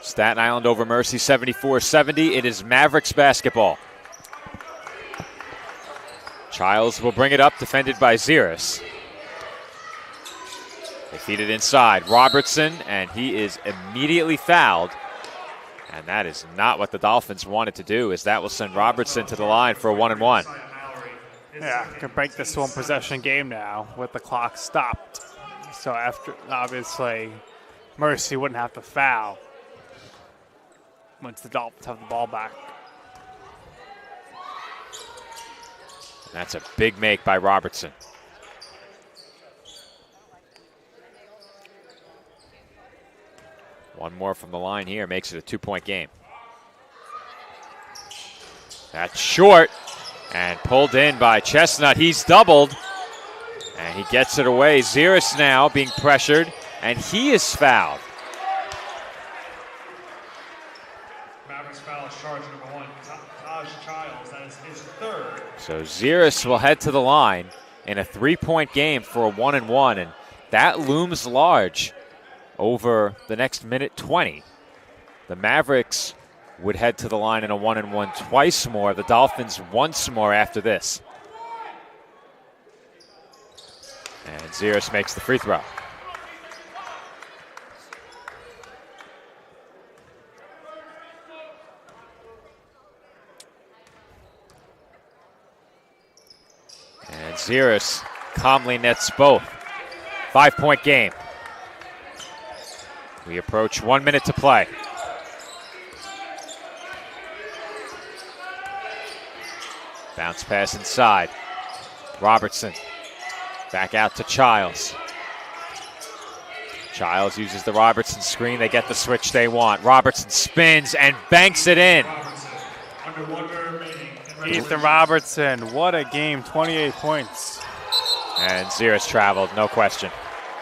Staten Island over Mercy 74-70. It is Mavericks basketball. Childs will bring it up, defended by Ziris. They feed it inside. Robertson, and he is immediately fouled. And that is not what the Dolphins wanted to do, as that will send Robertson to the line for a 1-and-1. Yeah, can break this one possession game now with the clock stopped. So after, obviously, Mercy wouldn't have to foul once the Dolphins have the ball back. And that's a big make by Robertson. One more from the line here makes it a 2-point game. That's short. And pulled in by Chestnut. He's doubled. And he gets it away. Ziris now being pressured. And he is fouled. Mavericks foul is charge number 1, Taj Childs. That is his 3rd. So Ziris will head to the line in a 3-point game for a 1-and-1. And that looms large over the next minute 20. The Mavericks would head to the line in a 1-and-1 twice more. The Dolphins once more after this. And Ziris makes the free throw. And Ziris calmly nets both. 5-point game. We approach 1 minute to play. Bounce pass inside. Robertson back out to Childs. Childs uses the Robertson screen. They get the switch they want. Robertson spins and banks it in. Ethan Robertson, what a game, 28 points. And Ziris traveled, no question.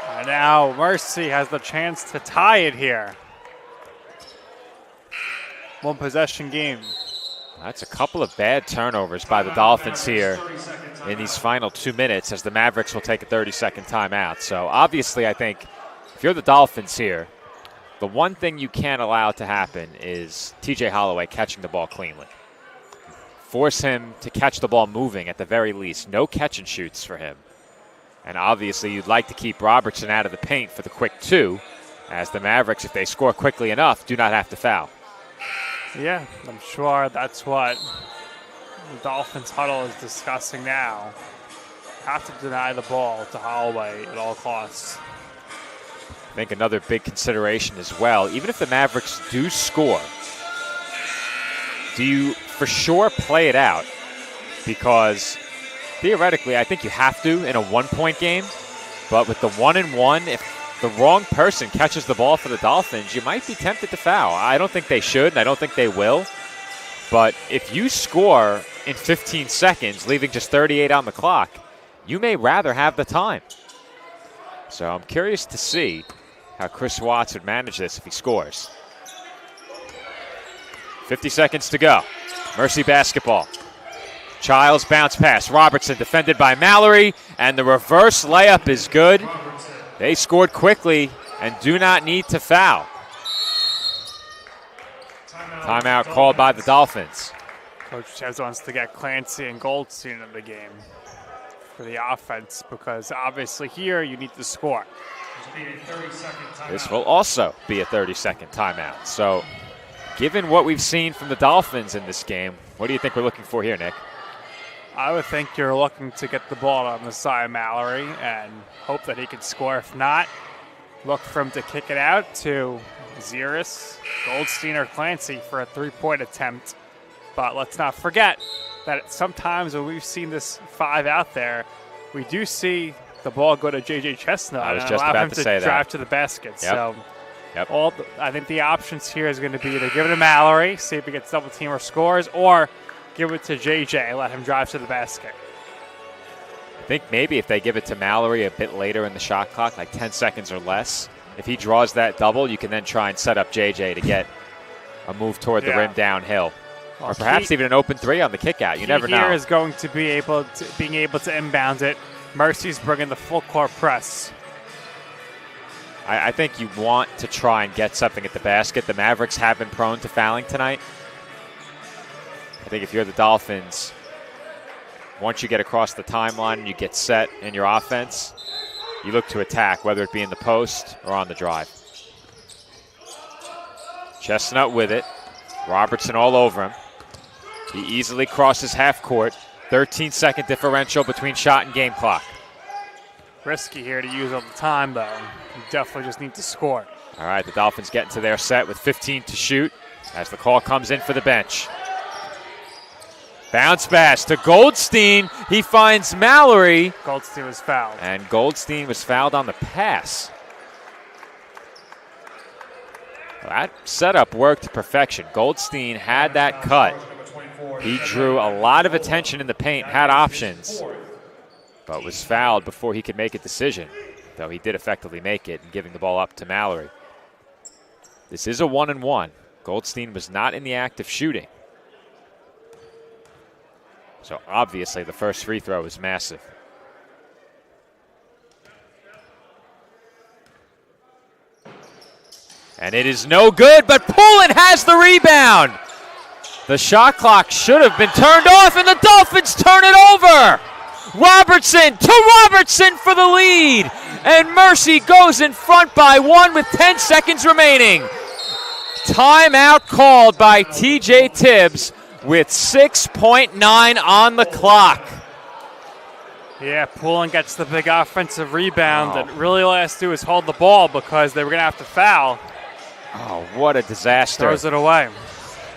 And now Mercy has the chance to tie it here. One possession game. That's a couple of bad turnovers by the Dolphins here in these final 2 minutes, as the Mavericks will take a 30-second timeout. So obviously I think if you're the Dolphins here, the one thing you can't allow to happen is TJ Holloway catching the ball cleanly. Force him to catch the ball moving at the very least. No catch and shoots for him. And obviously you'd like to keep Robertson out of the paint for the quick 2, as the Mavericks, if they score quickly enough, do not have to foul. Yeah, I'm sure that's what the Dolphins huddle is discussing now. Have to deny the ball to Holloway at all costs. I think another big consideration as well, even if the Mavericks do score, do you for sure play it out? Because theoretically, I think you have to in a 1-point game. But with the 1-and-1, if the wrong person catches the ball for the Dolphins, you might be tempted to foul. I don't think they should, and I don't think they will. But if you score in 15 seconds, leaving just 38 on the clock, you may rather have the time. So I'm curious to see how Chris Watts would manage this if he scores. 50 seconds to go. Mercy basketball. Childs bounce pass. Robertson defended by Mallory, and the reverse layup is good. They scored quickly and do not need to foul. Timeout called by the Dolphins. Coach Tibbs wants to get Clancy and Goldstein in the game for the offense because obviously here you need to score. This will also be a 30-second timeout. So given what we've seen from the Dolphins in this game, what do you think we're looking for here, Nick? I would think you're looking to get the ball on the side of Mallory and hope that he can score. If not, look for him to kick it out to Ziris, Goldstein, or Clancy for a 3-point attempt. But let's not forget that sometimes when we've seen this 5 out there, we do see the ball go to J.J. Chestnut I was and just allow about him to to say that. drive to the basket. Yep. So Yep. I think the options here is going to be either give it to Mallory, see if he gets double team or scores, or give it to J.J. and let him drive to the basket. I think maybe if they give it to Mallory a bit later in the shot clock, like 10 seconds or less, if he draws that double, you can then try and set up J.J. to get a move toward the rim downhill. Well, Or perhaps even an open 3 on the kick out. You never know. Here is going to be being able to inbound it. Mercy's bringing the full court press. I think you want to try and get something at the basket. The Mavericks have been prone to fouling tonight. I think if you're the Dolphins, once you get across the timeline and you get set in your offense, you look to attack, whether it be in the post or on the drive. Chestnut with it. Robertson all over him. He easily crosses half court. 13-second differential between shot and game clock. Risky here to use all the time, though. You definitely just need to score. All right, the Dolphins get into their set with 15 to shoot as the call comes in for the bench. Bounce pass to Goldstein. He finds Mallory. Goldstein was fouled. And Goldstein was fouled on the pass. That setup worked to perfection. Goldstein had that cut. He drew a lot of attention in the paint, had options, but was fouled before he could make a decision, though he did effectively make it in giving the ball up to Mallory. This is a 1-and-1. Goldstein was not in the act of shooting. So obviously the first free throw is massive. And it is no good, but Poulin has the rebound. The shot clock should have been turned off, and the Dolphins turn it over. Robertson for the lead. And Mercy goes in front by 1 with 10 seconds remaining. Timeout called by TJ Tibbs with 6.9 on the clock. Yeah, Poulin gets the big offensive rebound, and really all he has to do is hold the ball because they were going to have to foul. Oh, what a disaster. Throws it away.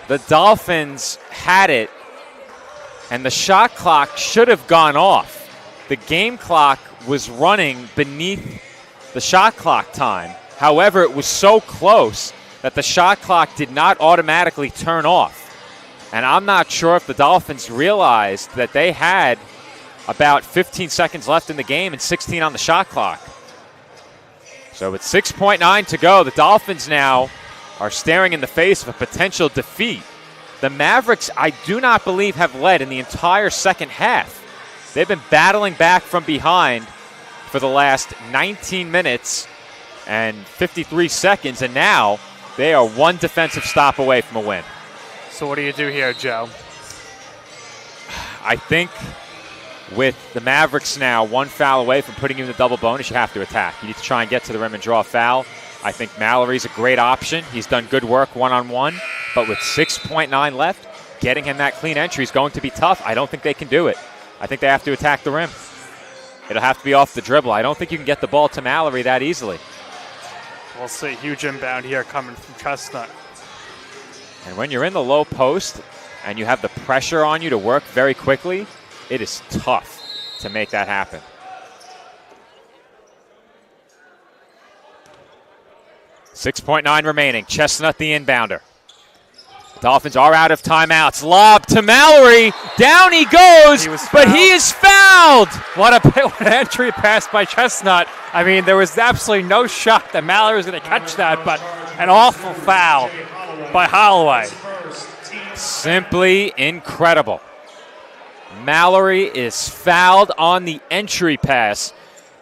The Dolphins had it, and the shot clock should have gone off. The game clock was running beneath the shot clock time. However, it was so close that the shot clock did not automatically turn off. And I'm not sure if the Dolphins realized that they had about 15 seconds left in the game and 16 on the shot clock. So with 6.9 to go, the Dolphins now are staring in the face of a potential defeat. The Mavericks, I do not believe, have led in the entire second half. They've been battling back from behind for the last 19 minutes and 53 seconds, and now they are one defensive stop away from a win. So what do you do here, Joe? I think with the Mavericks now one foul away from putting you in the double bonus, you have to attack. You need to try and get to the rim and draw a foul. I think Mallory's a great option. He's done good work one-on-one, but with 6.9 left, getting him that clean entry is going to be tough. I don't think they can do it. I think they have to attack the rim. It'll have to be off the dribble. I don't think you can get the ball to Mallory that easily. We'll see. Huge inbound here coming from Chestnut. And when you're in the low post and you have the pressure on you to work very quickly, it is tough to make that happen. .9 remaining. Chestnut the inbounder. Dolphins are out of timeouts. Lob to Mallory. Down he goes, but he is fouled. What an entry pass by Chestnut. I mean, there was absolutely no shot that Mallory was going to catch that, but an awful foul by Holloway. Simply incredible. Mallory is fouled on the entry pass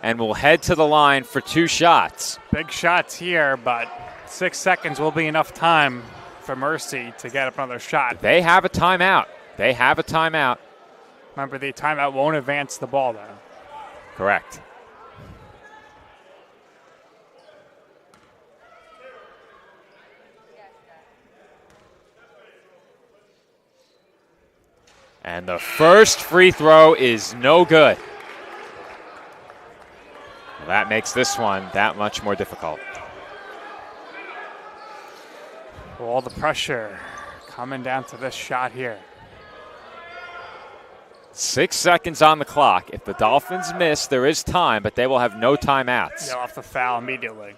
and will head to the line for 2 shots. Big shots here, but 6 seconds will be enough time for Mercy to get up another shot. They have a timeout. They have a timeout. Remember, the timeout won't advance the ball, though. Correct. And the first free throw is no good. That makes this one that much more difficult. All the pressure coming down to this shot here. 6 seconds on the clock. If the Dolphins miss, there is time, but they will have no timeouts. They'll have to foul immediately.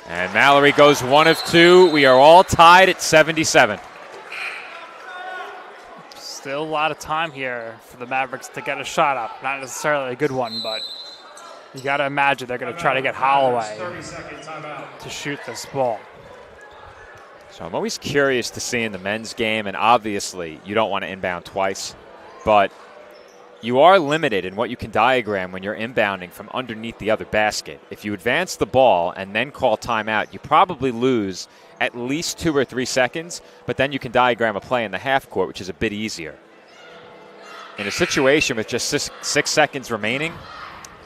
And Mallory goes 1 of 2. We are all tied at 77. Still a lot of time here for the Mavericks to get a shot up. Not necessarily a good one, but you got to imagine they're going to try to get Holloway to shoot this ball. So I'm always curious to see in the men's game, and obviously you don't want to inbound twice, but you are limited in what you can diagram when you're inbounding from underneath the other basket. If you advance the ball and then call timeout, you probably lose at least 2 or 3 seconds, but then you can diagram a play in the half court, which is a bit easier. In a situation with just 6 seconds remaining,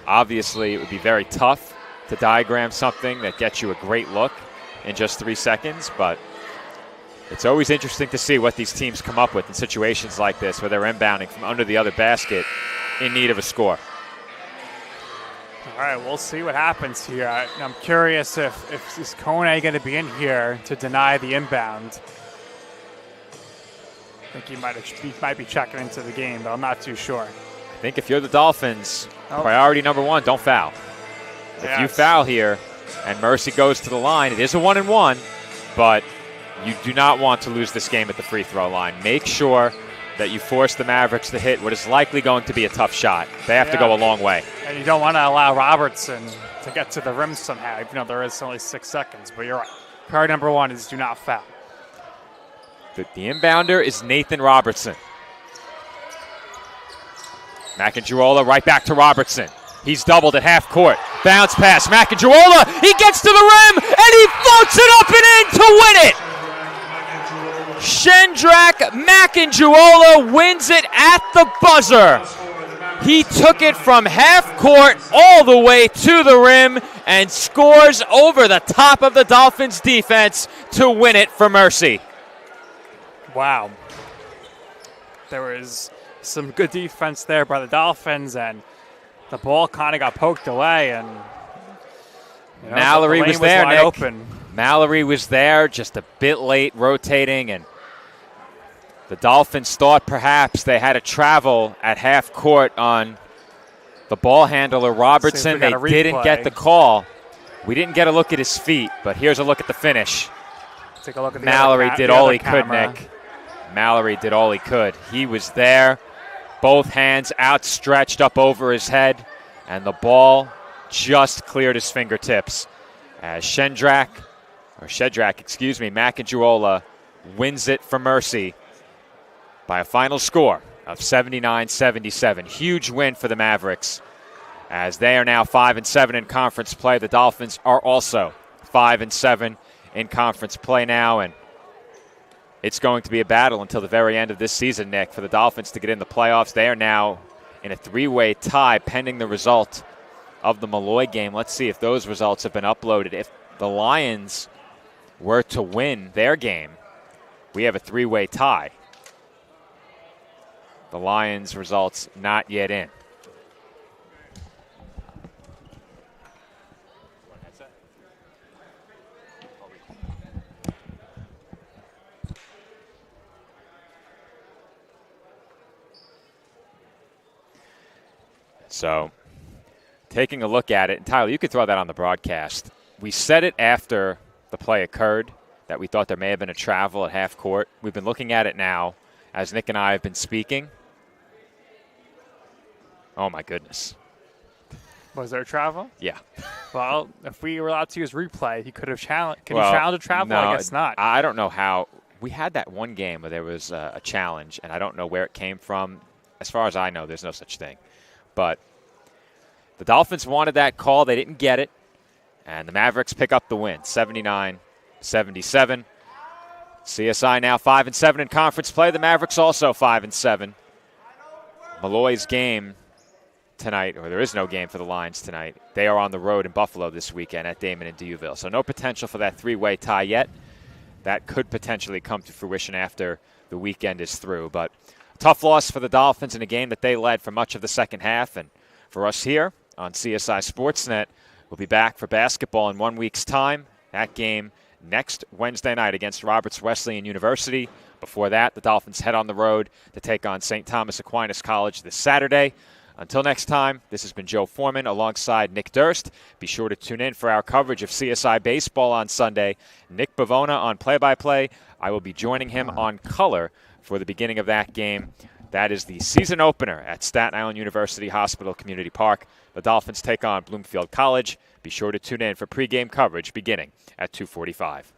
obviously it would be very tough to diagram something that gets you a great look in just 3 seconds, but it's always interesting to see what these teams come up with in situations like this where they're inbounding from under the other basket in need of a score. All right, we'll see what happens here. I'm curious if is Kone going to be in here to deny the inbound. I think he might be checking into the game, but I'm not too sure. I think if you're the Dolphins, priority number 1, don't foul. If you foul here and Mercy goes to the line, it is a 1-and-1, but you do not want to lose this game at the free throw line. Make sure that you force the Mavericks to hit what is likely going to be a tough shot. They have to go a long way. And you don't want to allow Robertson to get to the rim somehow, even though there is only 6 seconds. But you're right. Priority number 1 is do not foul. The inbounder is Nathan Robertson. Macangiulola right back to Robertson. He's doubled at half court. Bounce pass. Macangiulola. He gets to the rim, and he floats it up and in to win it. Shendrak Macangiulola wins it at the buzzer. He took it from half court all the way to the rim and scores over the top of the Dolphins defense to win it for Mercy. Wow. There was some good defense there by the Dolphins, and the ball kind of got poked away, and Mallory was there, Nick. Open. Mallory was there, just a bit late rotating, and the Dolphins thought perhaps they had a travel at half court on the ball handler, Robertson. They didn't get the call. We didn't get a look at his feet, but here's a look at the finish. Take a look at the Mallory did all he could, Nick. Mallory did all he could. He was there, both hands outstretched up over his head, and the ball just cleared his fingertips as Macangiulola wins it for Mercy by a final score of 79-77. Huge win for the Mavericks as they are now 5-7 in conference play. The Dolphins are also 5-7 in conference play now, and it's going to be a battle until the very end of this season, Nick, for the Dolphins to get in the playoffs. They are now in a 3-way tie pending the result of the Malloy game. Let's see if those results have been uploaded. If the Lions were to win their game, we have a 3-way tie. The Lions results not yet in. So, taking a look at it, and Tyler, you could throw that on the broadcast. We said it after the play occurred that we thought there may have been a travel at half court. We've been looking at it now as Nick and I have been speaking. Oh, my goodness. Was there a travel? Yeah. Well, if we were allowed to use replay, he could have challenged. Can he challenge a travel? No, I guess not. I don't know how. We had that one game where there was a challenge, and I don't know where it came from. As far as I know, there's no such thing. But the Dolphins wanted that call. They didn't get it. And the Mavericks pick up the win, 79-77. CSI now 5-7 in conference play. The Mavericks also 5-7. Malloy's game tonight, or there is no game for the Lions tonight. They are on the road in Buffalo this weekend at Damon and Dewville. So no potential for that three-way tie yet. That could potentially come to fruition after the weekend is through. But a tough loss for the Dolphins in a game that they led for much of the second half. And for us here on CSI Sportsnet, we'll be back for basketball in 1 week's time. That game next Wednesday night against Roberts Wesleyan University. Before that, the Dolphins head on the road to take on St. Thomas Aquinas College this Saturday. Until next time, this has been Joe Foreman alongside Nick Durst. Be sure to tune in for our coverage of CSI Baseball on Sunday. Nick Bavona on play-by-play. I will be joining him on color for the beginning of that game. That is the season opener at Staten Island University Hospital Community Park. The Dolphins take on Bloomfield College. Be sure to tune in for pregame coverage beginning at 2:45.